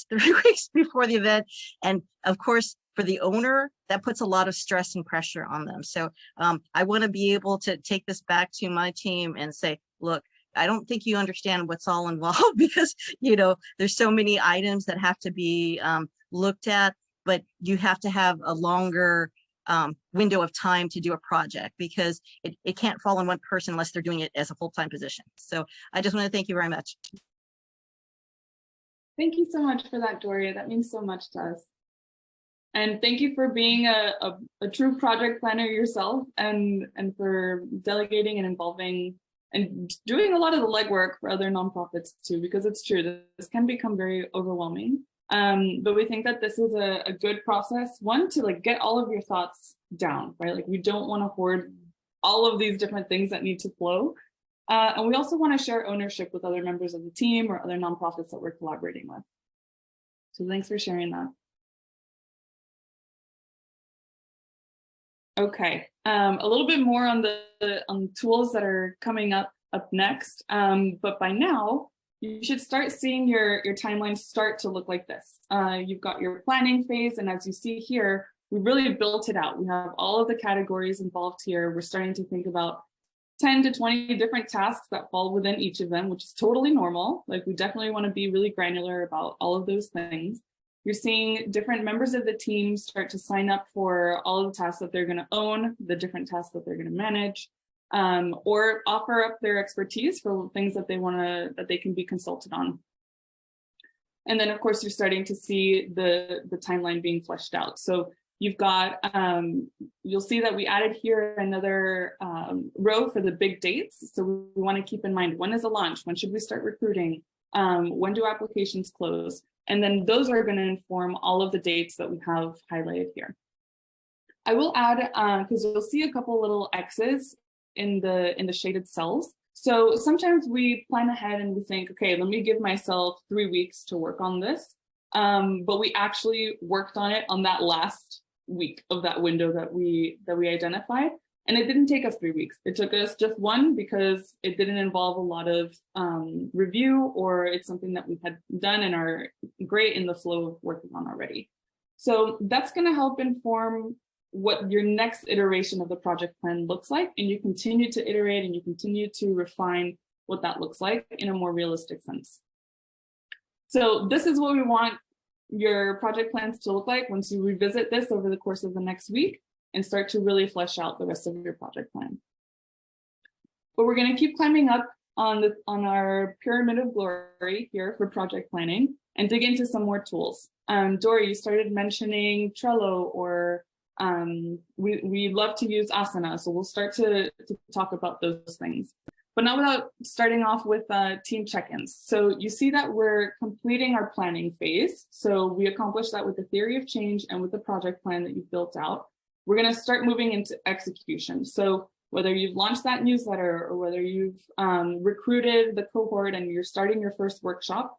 3 weeks before the event. And of course, for the owner, that puts a lot of stress and pressure on them. So I want to be able to take this back to my team and say, look, I don't think you understand what's all involved because, you know, there's so many items that have to be looked at, but you have to have a longer window of time to do a project because it can't fall on one person unless they're doing it as a full-time position. So I just want to thank you very much. Thank you so much for that, Doria. That means so much to us. And thank you for being a true project planner yourself and for delegating and involving and doing a lot of the legwork for other nonprofits too, because it's true, this can become very overwhelming. But we think that this is a good process, one, to like get all of your thoughts down, right? Like we don't want to hoard all of these different things that need to flow. And we also want to share ownership with other members of the team or other nonprofits that we're collaborating with. So thanks for sharing that. Okay, a little bit more on the tools that are coming up next. But by now, you should start seeing your timeline start to look like this. You've got your planning phase, and as you see here, we really built it out. We have all of the categories involved here. We're starting to think about 10 to 20 different tasks that fall within each of them, which is totally normal. Like we definitely want to be really granular about all of those things. You're seeing different members of the team start to sign up for all of the tasks that they're going to own, the different tasks that they're going to manage, or offer up their expertise for things that they can be consulted on. And then, of course, you're starting to see the timeline being fleshed out. So you've got, you'll see that we added here another row for the big dates. So we want to keep in mind, when is a launch? When should we start recruiting? When do applications close? And then those are going to inform all of the dates that we have highlighted here. I will add, because you'll see a couple little X's in the shaded cells. So sometimes we plan ahead and we think, okay, let me give myself 3 weeks to work on this. But we actually worked on it on that last week of that window that we identified. And it didn't take us 3 weeks. It took us just one because it didn't involve a lot of review, or it's something that we had done and are great in the flow of working on already. So that's going to help inform what your next iteration of the project plan looks like. And you continue to iterate and you continue to refine what that looks like in a more realistic sense. So this is what we want your project plans to look like once you revisit this over the course of the next week and start to really flesh out the rest of your project plan. But we're going to keep climbing up on our pyramid of glory here for project planning and dig into some more tools. Dory, you started mentioning Trello, or we love to use Asana, so we'll start to talk about those things. But not without starting off with team check-ins. So you see that we're completing our planning phase. So we accomplished that with the theory of change and with the project plan that you've built out. We're going to start moving into execution. So whether you've launched that newsletter or whether you've recruited the cohort and you're starting your first workshop,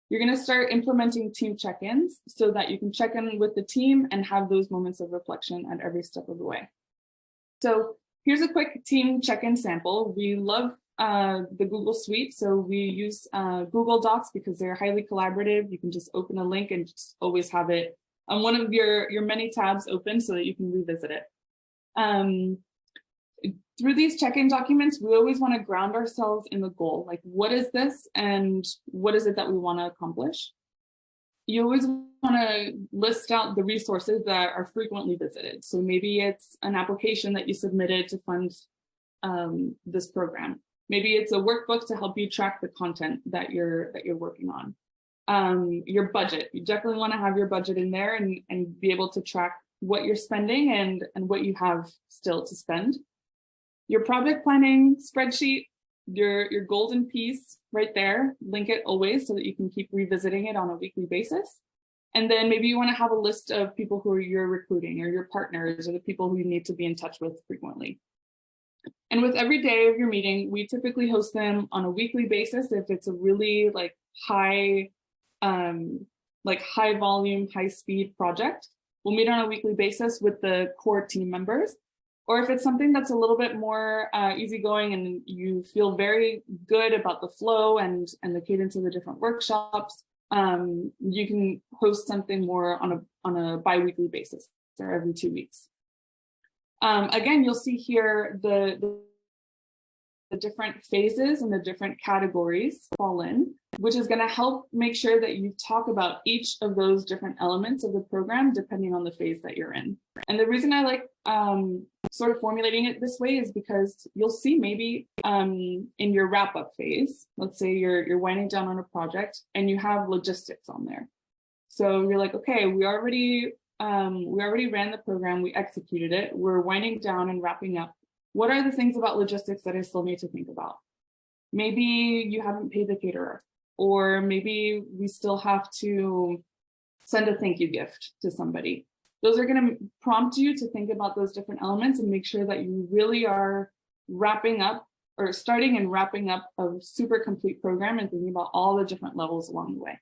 you're going to start implementing team check-ins so that you can check in with the team and have those moments of reflection at every step of the way. So here's a quick team check-in sample. We love the Google Suite, so we use Google Docs because they're highly collaborative. You can just open a link and just always have it on one of your many tabs open so that you can revisit it. Through these check-in documents, we always want to ground ourselves in the goal. Like, what is this and what is it that we want to accomplish? You always want to list out the resources that are frequently visited. So maybe it's an application that you submitted to fund this program. Maybe it's a workbook to help you track the content that you're working on. Your budget, you definitely want to have your budget in there and be able to track what you're spending and what you have still to spend. Your project planning spreadsheet, your golden piece right there, link it always so that you can keep revisiting it on a weekly basis. And then maybe you want to have a list of people who you're recruiting or your partners or the people who you need to be in touch with frequently. And with every day of your meeting, we typically host them on a weekly basis if it's a really high volume, high speed project. We'll meet on a weekly basis with the core team members. Or if it's something that's a little bit more easygoing and you feel very good about the flow and the cadence of the different workshops, you can host something more on a bi-weekly basis or every 2 weeks. Again, you'll see here the different phases and the different categories fall in, which is going to help make sure that you talk about each of those different elements of the program depending on the phase that you're in. And the reason I like sort of formulating it this way is because you'll see maybe in your wrap-up phase, let's say you're winding down on a project and you have logistics on there. So you're like, okay, we already ran the program, we executed it, we're winding down and wrapping up. What are the things about logistics that I still need to think about? Maybe you haven't paid the caterer, or maybe we still have to send a thank you gift to somebody. Those are going to prompt you to think about those different elements and make sure that you really are wrapping up or starting and wrapping up a super complete program and thinking about all the different levels along the way.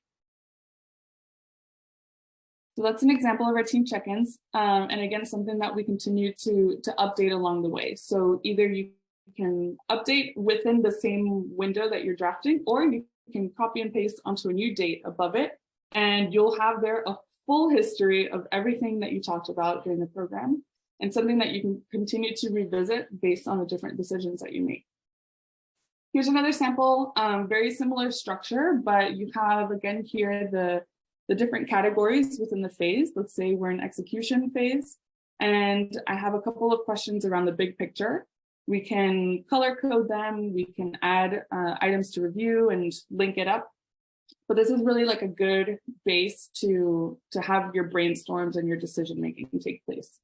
So that's an example of our team check-ins. And again, something that we continue to update along the way. So either you can update within the same window that you're drafting, or you can copy and paste onto a new date above it. And you'll have there a full history of everything that you talked about during the program, and something that you can continue to revisit based on the different decisions that you make. Here's another sample, very similar structure, but you have again here the different categories within the phase. Let's say we're in execution phase, and I have a couple of questions around the big picture. We can color code them, we can add items to review and link it up. But this is really like a good base to have your brainstorms and your decision making take place.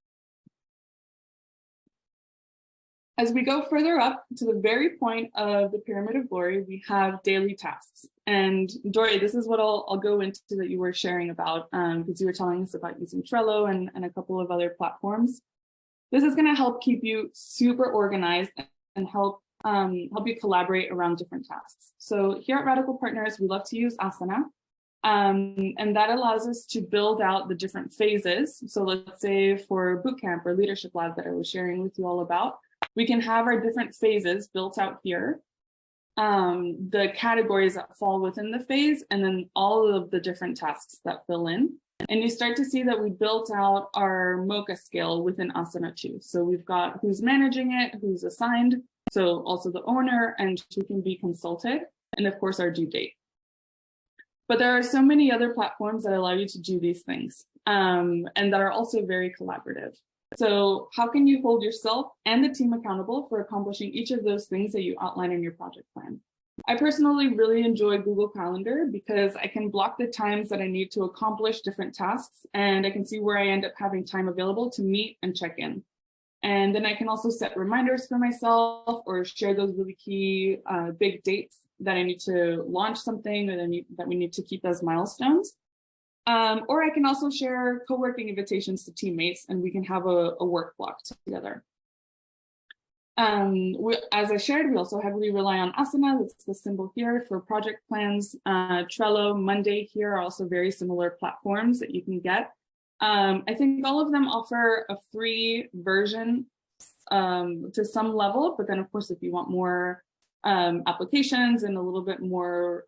As we go further up to the very point of the Pyramid of Glory, we have daily tasks. And Dory, this is what I'll go into that you were sharing about, because you were telling us about using Trello and a couple of other platforms. This is going to help keep you super organized and help you collaborate around different tasks. So here at Radical Partners, we love to use Asana. And that allows us to build out the different phases. So let's say for bootcamp or leadership lab that I was sharing with you all about, we can have our different phases built out here, the categories that fall within the phase, and then all of the different tasks that fill in. And you start to see that we built out our Mocha scale within Asana too. So we've got who's managing it, who's assigned, so also the owner, and who can be consulted, and of course our due date. But there are so many other platforms that allow you to do these things, and that are also very collaborative. So how can you hold yourself and the team accountable for accomplishing each of those things that you outline in your project plan? I personally really enjoy Google Calendar because I can block the times that I need to accomplish different tasks, and I can see where I end up having time available to meet and check in. And then I can also set reminders for myself or share those really key big dates that I need to launch something or that we need to keep as milestones. Or I can also share co-working invitations to teammates, and we can have a work block together. As I shared, we also heavily rely on Asana. That's the symbol here for project plans. Trello, Monday here are also very similar platforms that you can get. I think all of them offer a free version to some level, but then of course, if you want more applications and a little bit more,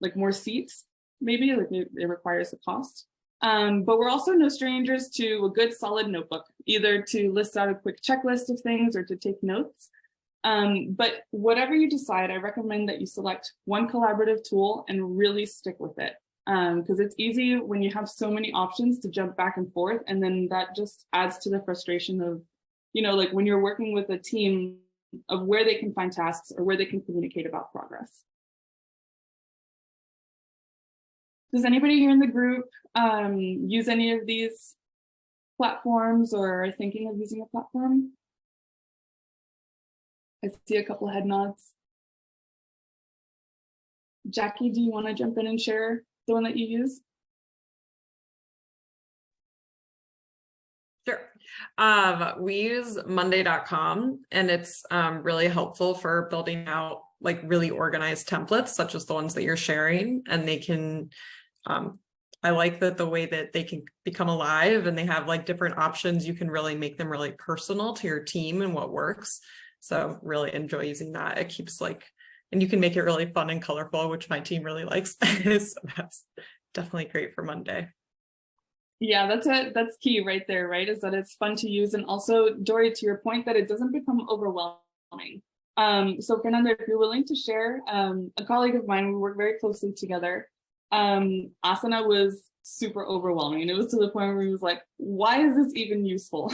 like more seats, maybe like it requires a cost. But we're also no strangers to a good solid notebook, either to list out a quick checklist of things or to take notes. But whatever you decide, I recommend that you select one collaborative tool and really stick with it. Because it's easy when you have so many options to jump back and forth, and then that just adds to the frustration of, you know, like when you're working with a team of where they can find tasks or where they can communicate about progress. Does anybody here in the group use any of these platforms or are thinking of using a platform? I see a couple head nods. Jackie, do you want to jump in and share the one that you use? Sure. We use Monday.com, and it's really helpful for building out like really organized templates, such as the ones that you're sharing. And they can, I like that the way that they can become alive and they have like different options. You can really make them really personal to your team and what works. So really enjoy using that. It keeps like and you can make it really fun and colorful, which my team really likes. So that's definitely great for Monday. Yeah, that's key right there, right? Is that it's fun to use, and also, Dory, to your point, that it doesn't become overwhelming. So Fernanda, if you're willing to share, a colleague of mine, we work very closely together. Asana was super overwhelming, and it was to the point where he was like, "Why is this even useful?"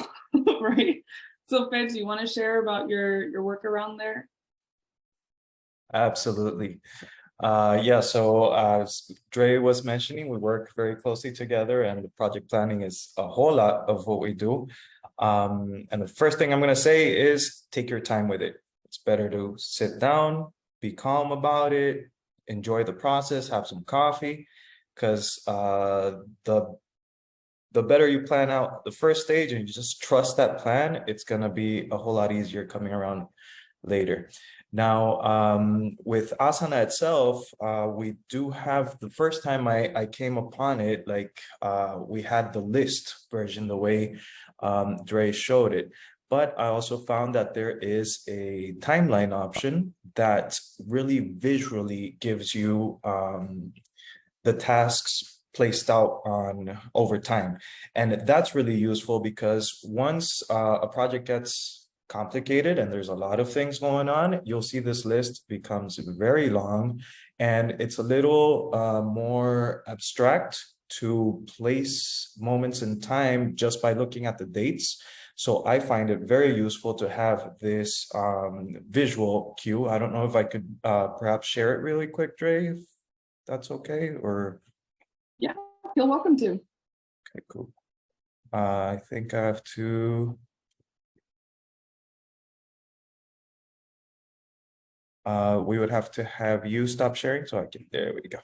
Right? So, Fed, do you want to share about your work around there? Absolutely. Yeah, so as Dre was mentioning, we work very closely together, and the project planning is a whole lot of what we do. And the first thing I'm going to say is take your time with it. It's better to sit down, be calm about it, enjoy the process, have some coffee, because the better you plan out the first stage and you just trust that plan, it's going to be a whole lot easier coming around later. Now, with Asana itself, we do have, the first time I came upon it, like we had the list version, the way Dre showed it. But I also found that there is a timeline option that really visually gives you the tasks placed out on over time. And that's really useful because once a project gets complicated and there's a lot of things going on, you'll see this list becomes very long, and it's a little more abstract to place moments in time just by looking at the dates. So I find it very useful to have this visual cue. I don't know if I could perhaps share it really quick, Dre, if that's okay, or? Yeah, feel welcome to. Okay, cool. I think I have to. We would have to have you stop sharing so I can, there we go.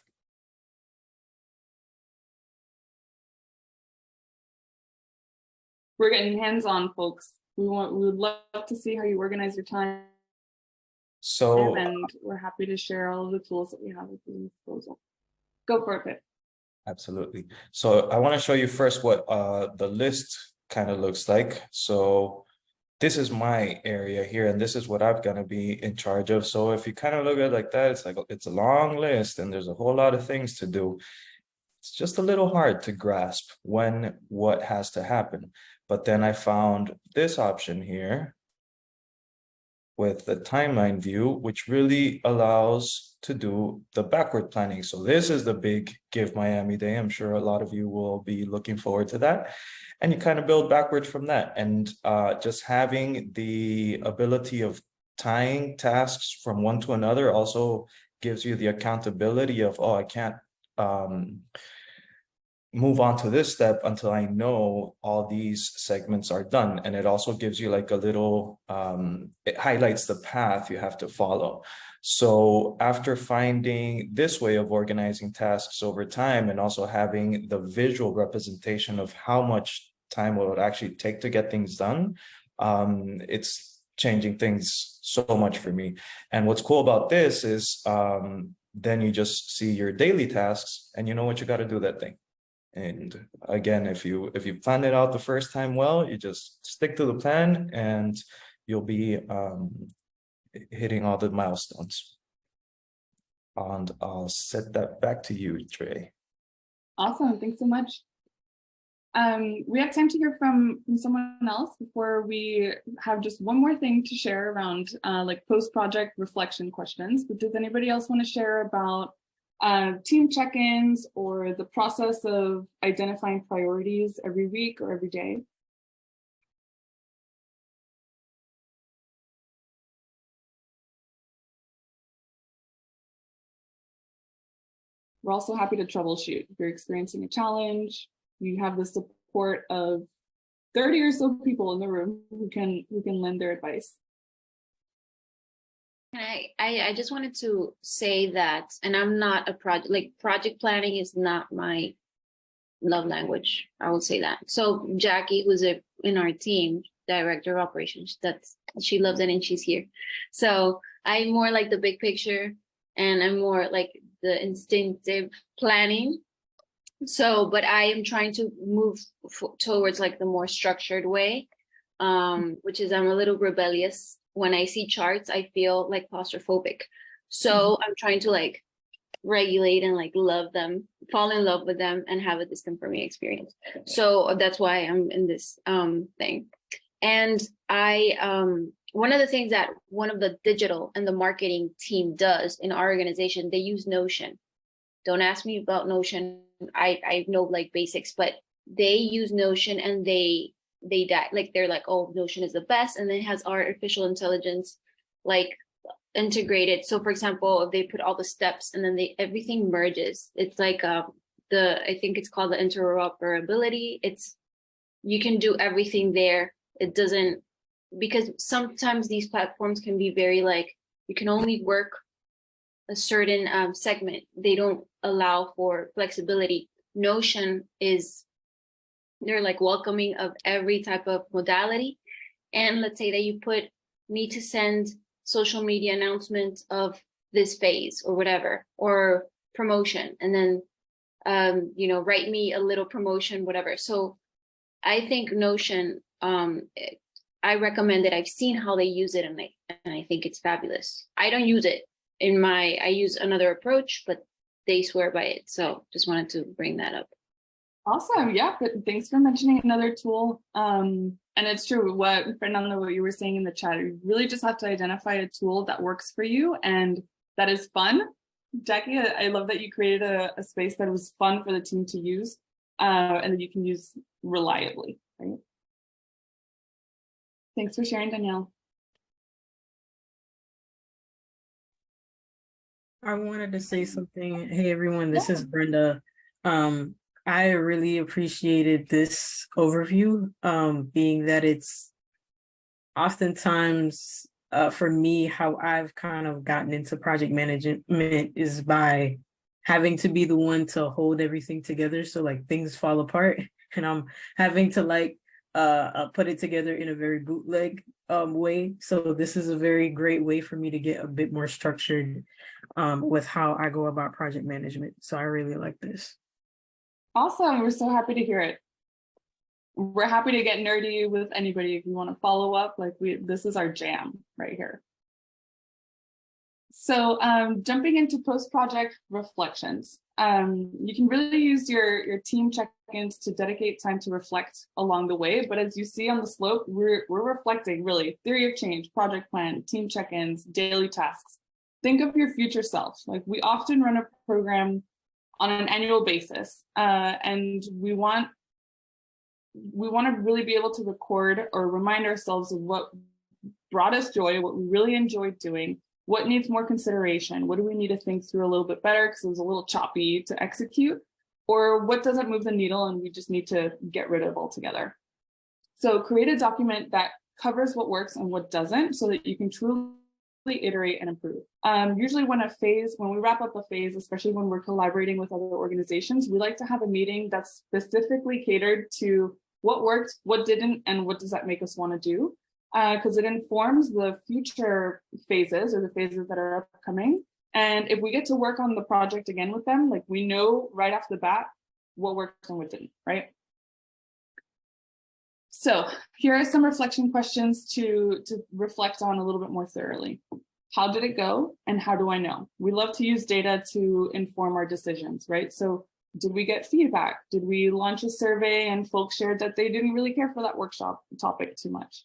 We're getting hands-on, folks. We would love to see how you organize your time. So, and we're happy to share all of the tools that we have at your disposal. Go for it, Pip. absolutely. So I want to show you first what the list kind of looks like. So this is my area here, and this is what I'm going to be in charge of. So if you kind of look at it like that, it's like it's a long list and there's a whole lot of things to do. It's just a little hard to grasp when what has to happen. But then I found this option here with the timeline view, which really allows to do the backward planning. So this is the big Give Miami Day. I'm sure a lot of you will be looking forward to that. And you kind of build backwards from that. And just having the ability of tying tasks from one to another also gives you the accountability of, oh, I can't move on to this step until I know all these segments are done. And it also gives you like a little, it highlights the path you have to follow. So after finding this way of organizing tasks over time and also having the visual representation of how much time it would actually take to get things done, it's changing things so much for me. And what's cool about this is then you just see your daily tasks and you know what you got to do that day. And again, if you plan it out the first time well, you just stick to the plan and you'll be hitting all the milestones. And I'll set that back to you, Trey. Awesome, thanks so much. We have time to hear from someone else before we have just one more thing to share around like post-project reflection questions. But does anybody else want to share about team check-ins or the process of identifying priorities every week or every day? We're also happy to troubleshoot. If you're experiencing a challenge, you have the support of 30 or so people in the room who can lend their advice. And I just wanted to say that, and I'm not a project planning is not my love language. I will say that. So Jackie, who's in our team, director of operations, she loves it and she's here. So I'm more like the big picture, and I'm more like the instinctive planning. So, but I am trying to move towards like the more structured way, which is I'm a little rebellious. When I see charts, I feel like claustrophobic. So I'm trying to like regulate and like love them, fall in love with them, and have a distant for me experience. So that's why I'm in this thing. And I one of the things that one of the digital and the marketing team does in our organization, they use Notion. Don't ask me about Notion. I know like basics, but they use Notion and they like they're like, oh, Notion is the best, and then it has artificial intelligence like integrated. So for example, if they put all the steps and then everything merges, it's like I think it's called the interoperability. It's you can do everything there. It doesn't, because sometimes these platforms can be very like you can only work a certain segment. They don't allow for flexibility. Notion is, they're like welcoming of every type of modality. And let's say that you need to send social media announcements of this phase or whatever, or promotion, and then write me a little promotion, whatever. So I think Notion, I recommend it. I've seen how they use it, and I think it's fabulous. I don't use it I use another approach, but they swear by it. So just wanted to bring that up. Awesome. Yeah, but thanks for mentioning another tool. And it's true what Fernando, what you were saying in the chat, you really just have to identify a tool that works for you and that is fun. Jackie, I love that you created a space that was fun for the team to use and that you can use reliably, right? Thanks for sharing, Danielle. I wanted to say something. Hey, everyone, this is Brenda. I really appreciated this overview, being that it's oftentimes, for me, how I've kind of gotten into project management is by having to be the one to hold everything together. So like things fall apart and I'm having to like put it together in a very bootleg way. So this is a very great way for me to get a bit more structured with how I go about project management. So I really like this. Awesome. We're so happy to hear it. We're happy to get nerdy with anybody if you want to follow up. Like this is our jam right here. So jumping into post-project reflections, you can really use your team check-ins to dedicate time to reflect along the way. But as you see on the slope, we're reflecting really theory of change, project plan, team check-ins, daily tasks. Think of your future self. Like we often run a program on an annual basis, and we want to really be able to record or remind ourselves of what brought us joy, what we really enjoyed doing, what needs more consideration, what do we need to think through a little bit better because it was a little choppy to execute, or what doesn't move the needle and we just need to get rid of altogether. So create a document that covers what works and what doesn't so that you can truly iterate and improve. Usually when we wrap up a phase, especially when we're collaborating with other organizations, we like to have a meeting that's specifically catered to what worked, what didn't, and what does that make us want to do, because it informs the future phases or the phases that are upcoming. And if we get to work on the project again with them, like we know right off the bat what worked and what didn't, right? So here are some reflection questions to reflect on a little bit more thoroughly. How did it go and how do I know? We love to use data to inform our decisions, right? So did we get feedback? Did we launch a survey and folks shared that they didn't really care for that workshop topic too much?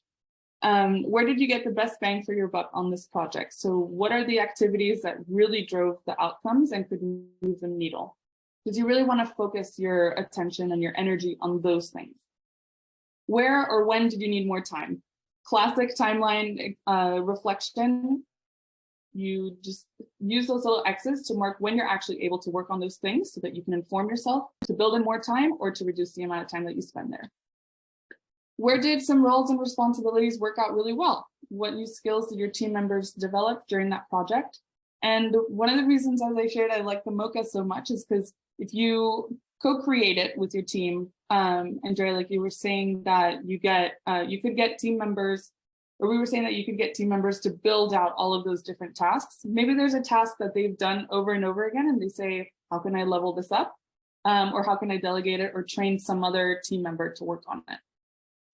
Where did you get the best bang for your buck on this project? So what are the activities that really drove the outcomes and could move the needle? Because you really want to focus your attention and your energy on those things. Where or when did you need more time? Classic timeline reflection. You just use those little X's to mark when you're actually able to work on those things so that you can inform yourself to build in more time or to reduce the amount of time that you spend there. Where did some roles and responsibilities work out really well? What new skills did your team members develop during that project? And one of the reasons, as I shared, I like the Mocha so much is because if you co-create it with your team, Andrea, like you were saying that you could get team members, or we were saying that you could get team members to build out all of those different tasks. Maybe there's a task that they've done over and over again and they say, how can I level this up? Or how can I delegate it or train some other team member to work on it?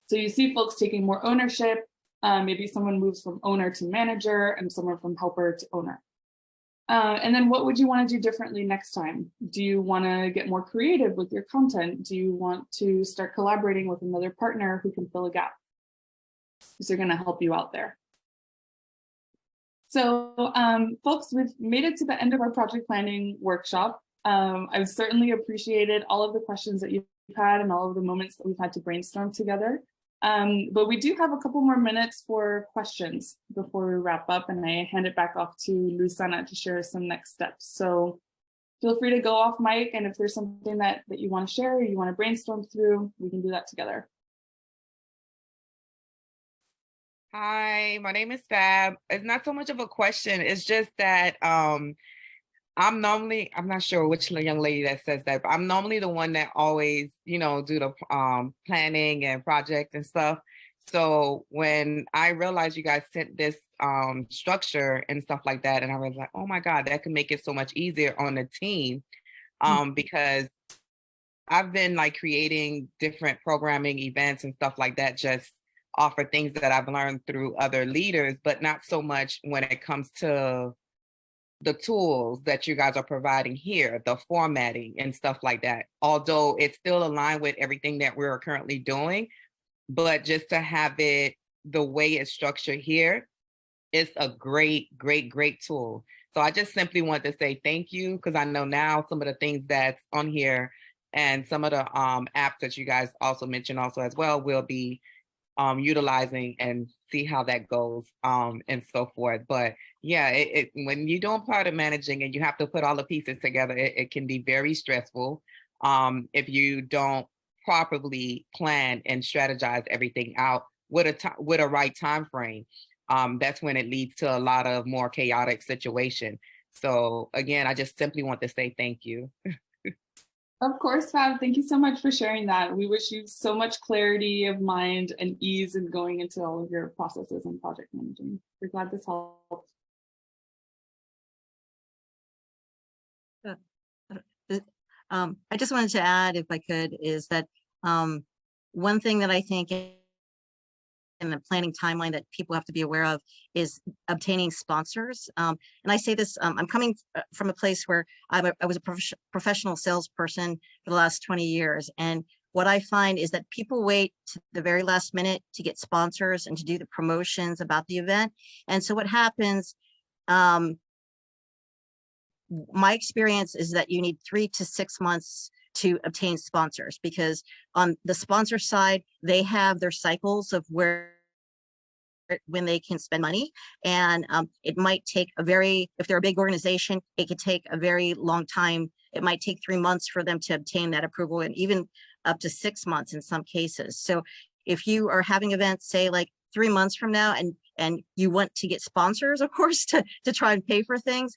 So you see folks taking more ownership. Maybe someone moves from owner to manager and someone from helper to owner. And then what would you want to do differently next time? Do you want to get more creative with your content? Do you want to start collaborating with another partner who can fill a gap? Because they're going to help you out there. So folks, we've made it to the end of our project planning workshop. I've certainly appreciated all of the questions that you've had and all of the moments that we've had to brainstorm together. But we do have a couple more minutes for questions before we wrap up, and I hand it back off to Luisana to share some next steps. So feel free to go off mic, and if there's something that you want to share or you want to brainstorm through, we can do that together. Hi, my name is Fab. It's not so much of a question. It's just that I'm not sure which young lady that says that, but I'm normally the one that always, do the planning and project and stuff. So when I realized you guys sent this structure and stuff like that, and I was like, oh my God, that could make it so much easier on the team, because I've been like creating different programming events and stuff like that, just offer things that I've learned through other leaders, but not so much when it comes to the tools that you guys are providing here, the formatting and stuff like that. Although it's still aligned with everything that we're currently doing, but just to have it the way it's structured here, it's a great, great, great tool. So I just simply want to say thank you, because I know now some of the things that's on here and some of the apps that you guys also mentioned also as well will be utilizing and see how that goes and so forth. But yeah, when you're doing product managing and you have to put all the pieces together, it can be very stressful if you don't properly plan and strategize everything out with a right time frame. That's when it leads to a lot of more chaotic situation. So again, I just simply want to say thank you. Of course, Fab, thank you so much for sharing that. We wish you so much clarity of mind and ease in going into all of your processes and project managing. We're glad this helped. I just wanted to add, if I could, is that one thing that I think in the planning timeline that people have to be aware of is obtaining sponsors. And I say this, I'm coming from a place where I was a professional salesperson for the last 20 years. And what I find is that people wait to the very last minute to get sponsors and to do the promotions about the event. And so what happens, my experience is that you need 3 to 6 months to obtain sponsors, because on the sponsor side, they have their cycles of when they can spend money. And it might take if they're a big organization, it could take a very long time. It might take 3 months for them to obtain that approval, and even up to 6 months in some cases. So if you are having events, say like 3 months from now, and you want to get sponsors, of course, to try and pay for things,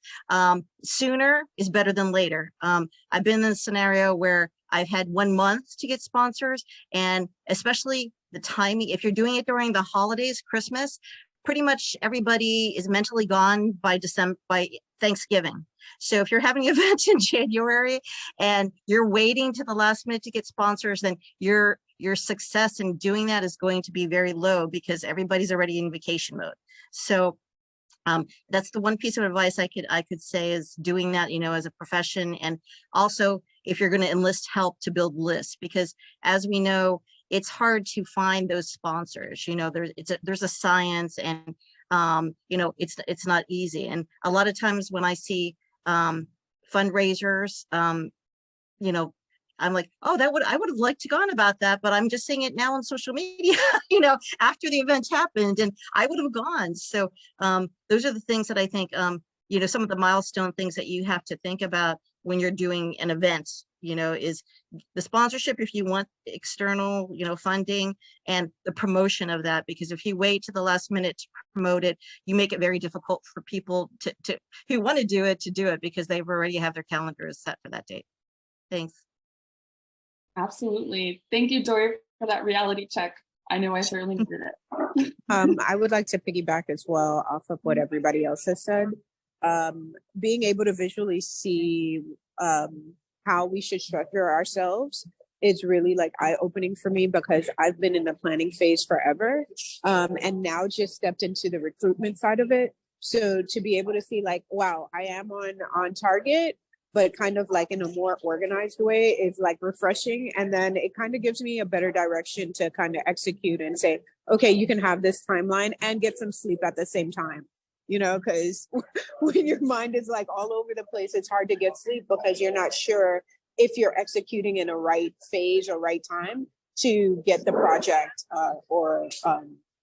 sooner is better than later. I've been in a scenario where I've had 1 month to get sponsors, and especially the timing, if you're doing it during the holidays, Christmas, pretty much everybody is mentally gone by Thanksgiving. So if you're having an event in January and you're waiting to the last minute to get sponsors, then your success in doing that is going to be very low, because everybody's already in vacation mode. So that's the one piece of advice I could say, is doing that, as a profession. And also, if you're going to enlist help to build lists, because as we know, it's hard to find those sponsors. There's a science, and it's not easy. And a lot of times when I see fundraisers, I'm like, oh, I would have liked to gone about that, but I'm just seeing it now on social media, after the event happened, and I would have gone. So those are the things that I think, some of the milestone things that you have to think about when you're doing an event, is the sponsorship, if you want external, funding, and the promotion of that. Because if you wait to the last minute to promote it, you make it very difficult for people to who want to do it, because they've already have their calendars set for that date. Thanks. Absolutely. Thank you, Dory, for that reality check. I know I certainly needed it. I would like to piggyback as well off of what everybody else has said. Being able to visually see how we should structure ourselves is really like eye-opening for me, because I've been in the planning phase forever, and now just stepped into the recruitment side of it. So to be able to see like, wow, I am on target, but kind of like in a more organized way is like refreshing. And then it kind of gives me a better direction to kind of execute and say, okay, you can have this timeline and get some sleep at the same time. You know, because when your mind is like all over the place, it's hard to get sleep because you're not sure if you're executing in a right phase or right time to get the project or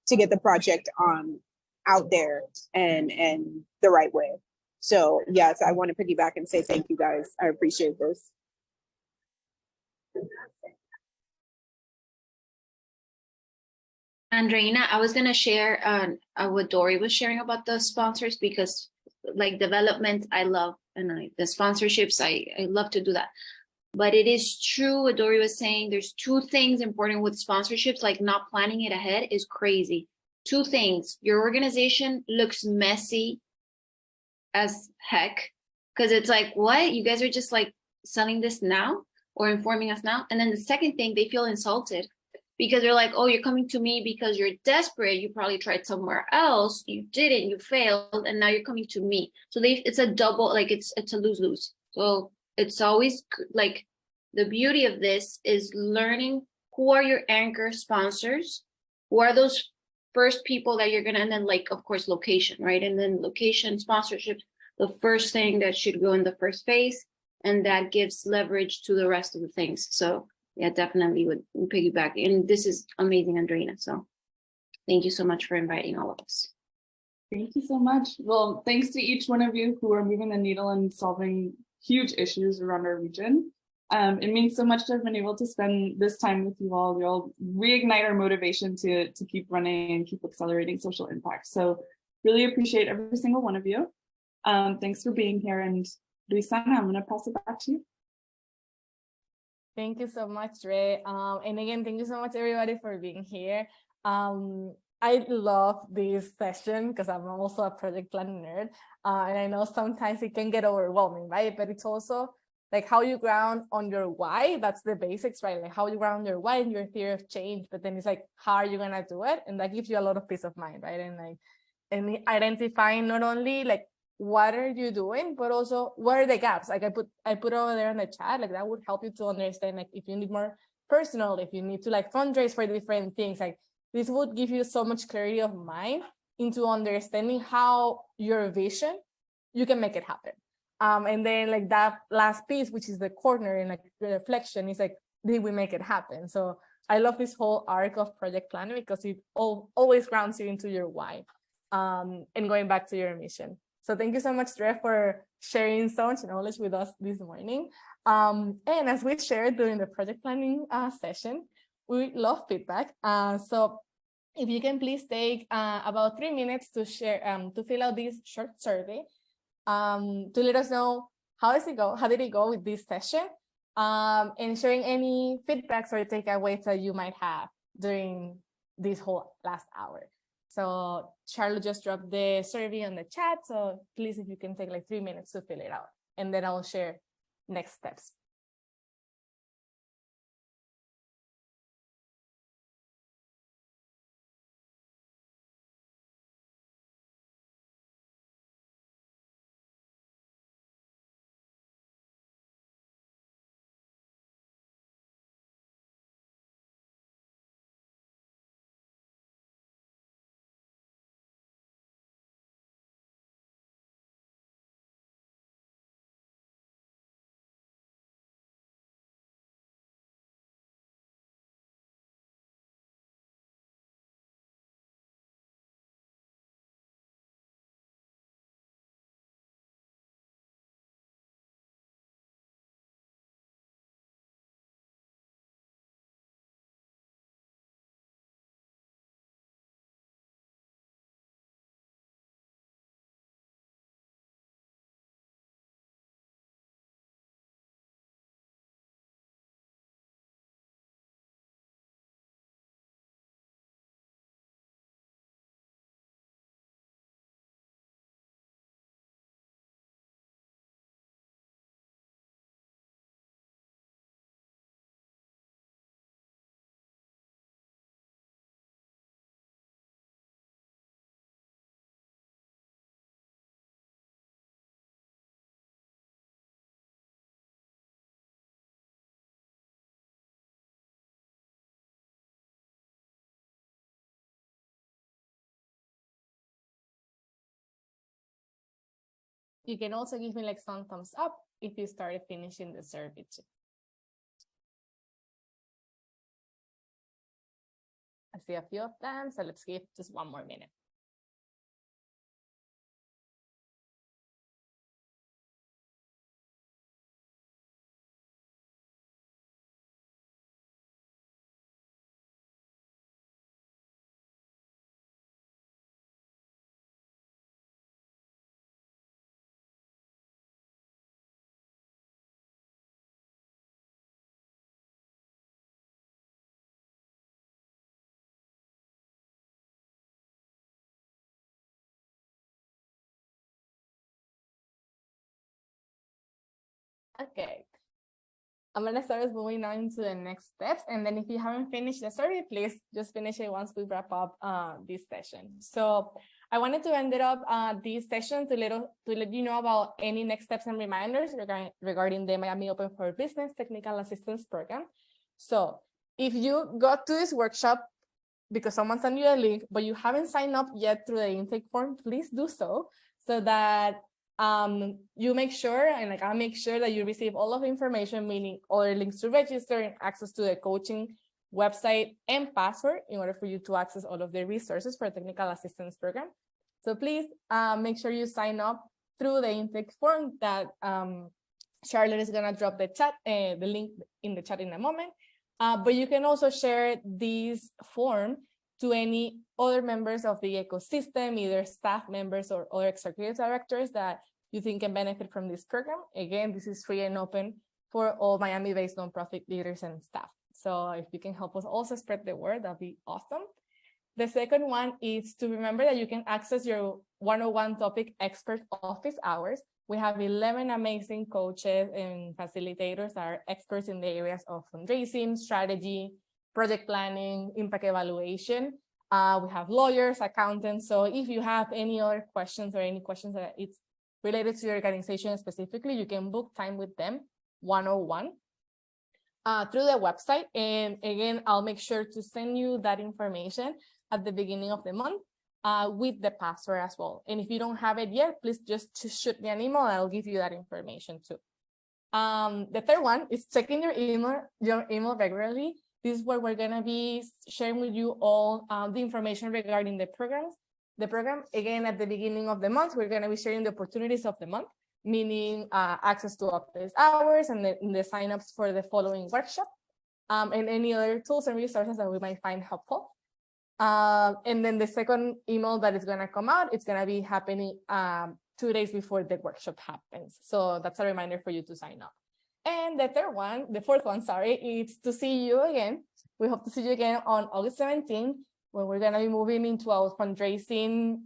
to get the project out there and the right way. So yes, I want to piggyback and say thank you guys. I appreciate this. Andreina, I was gonna share what Dory was sharing about the sponsors because like development, I love and the sponsorships, I love to do that. But it is true what Dory was saying. There's two things important with sponsorships, like not planning it ahead is crazy. Two things. Your organization looks messy as heck because it's like, what? You guys are just like selling this now or informing us now? And then the second thing, they feel insulted because they're like, oh, you're coming to me because you're desperate. You probably tried somewhere else. You didn't, you failed, and now you're coming to me. So it's a double, like it's a lose-lose. So it's always like the beauty of this is learning who are your anchor sponsors, who are those first people that you're gonna, and then like, of course, location, right? And then location sponsorships, the first thing that should go in the first phase, and that gives leverage to the rest of the things. So yeah, definitely would piggyback. And this is amazing, Andreina. So thank you so much for inviting all of us. Thank you so much. Well, thanks to each one of you who are moving the needle and solving huge issues around our region. It means so much to have been able to spend this time with you all. You'll reignite our motivation to keep running and keep accelerating social impact. So really appreciate every single one of you. Thanks for being here. And Luisana, I'm going to pass it back to you. Thank you so much, Ray. And again, thank you so much, everybody, for being here. I love this session because I'm also a project planning nerd. And I know sometimes it can get overwhelming, right? But it's also like how you ground on your why. That's the basics, right? Like how you ground your why and your theory of change. But then it's like, how are you going to do it? And that gives you a lot of peace of mind, right? And identifying not only like, what are you doing, but also what are the gaps? Like I put over there in the chat, like that would help you to understand, like if you need more personal, if you need to like fundraise for different things, like this would give you so much clarity of mind into understanding how your vision, you can make it happen. And then like that last piece, which is the corner and like the reflection is like, did we make it happen? So I love this whole arc of project planning because it always grounds you into your why and going back to your mission. So thank you so much, Dre, for sharing so much knowledge with us this morning. And as we shared during the project planning session, we love feedback. So if you can please take about 3 minutes to share, to fill out this short survey, to let us know how did it go with this session, and sharing any feedbacks or takeaways that you might have during this whole last hour. So Charlotte just dropped the survey on the chat. So please, if you can take like 3 minutes to fill it out, and then I'll share next steps. You can also give me like some thumbs up if you started finishing the survey too. I see a few of them, so let's give just one more minute. Okay, I'm gonna start moving on to the next steps, and then if you haven't finished the survey, please just finish it once we wrap up this session. So I wanted to end it up this session to let you know about any next steps and reminders regarding the Miami Open for Business Technical Assistance Program. So if you got to this workshop because someone sent you a link, but you haven't signed up yet through the intake form, please do so that you make sure, and like I'll make sure that you receive all of the information, meaning all the links to register and access to the coaching website and password in order for you to access all of the resources for the technical assistance program. So please make sure you sign up through the intake form that Charlotte is gonna drop the link in the chat in a moment. But you can also share this form to any other members of the ecosystem, either staff members or other executive directors that you think can benefit from this program. Again, this is free and open for all Miami-based nonprofit leaders and staff. So if you can help us also spread the word, that'd be awesome. The second one is to remember that you can access your 101 topic expert office hours. We have 11 amazing coaches and facilitators that are experts in the areas of fundraising, strategy, project planning, impact evaluation. We have lawyers, accountants. So if you have any other questions or any questions that it's related to your organization specifically, you can book time with them one-on-one through the website. And again, I'll make sure to send you that information at the beginning of the month with the password as well. And if you don't have it yet, please just shoot me an email. I'll give you that information too. The third one is checking your email regularly. This is where we're gonna be sharing with you all the information regarding the programs. The program, again, at the beginning of the month, we're gonna be sharing the opportunities of the month, meaning access to office hours and the signups for the following workshop, and any other tools and resources that we might find helpful. And then the second email that is gonna come out, it's gonna be happening 2 days before the workshop happens. So that's a reminder for you to sign up. And the fourth one, is to see you again. We hope to see you again on August 17th, when we're gonna be moving into our fundraising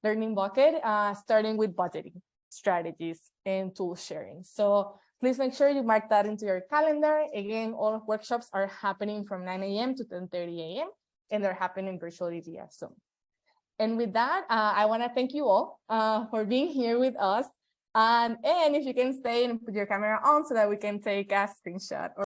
learning bucket, starting with budgeting strategies and tool sharing. So please make sure you mark that into your calendar. Again, all workshops are happening from 9 a.m. to 10:30 a.m. and they're happening virtually via Zoom. And with that, I wanna thank you all for being here with us. And if you can stay and put your camera on so that we can take a screenshot.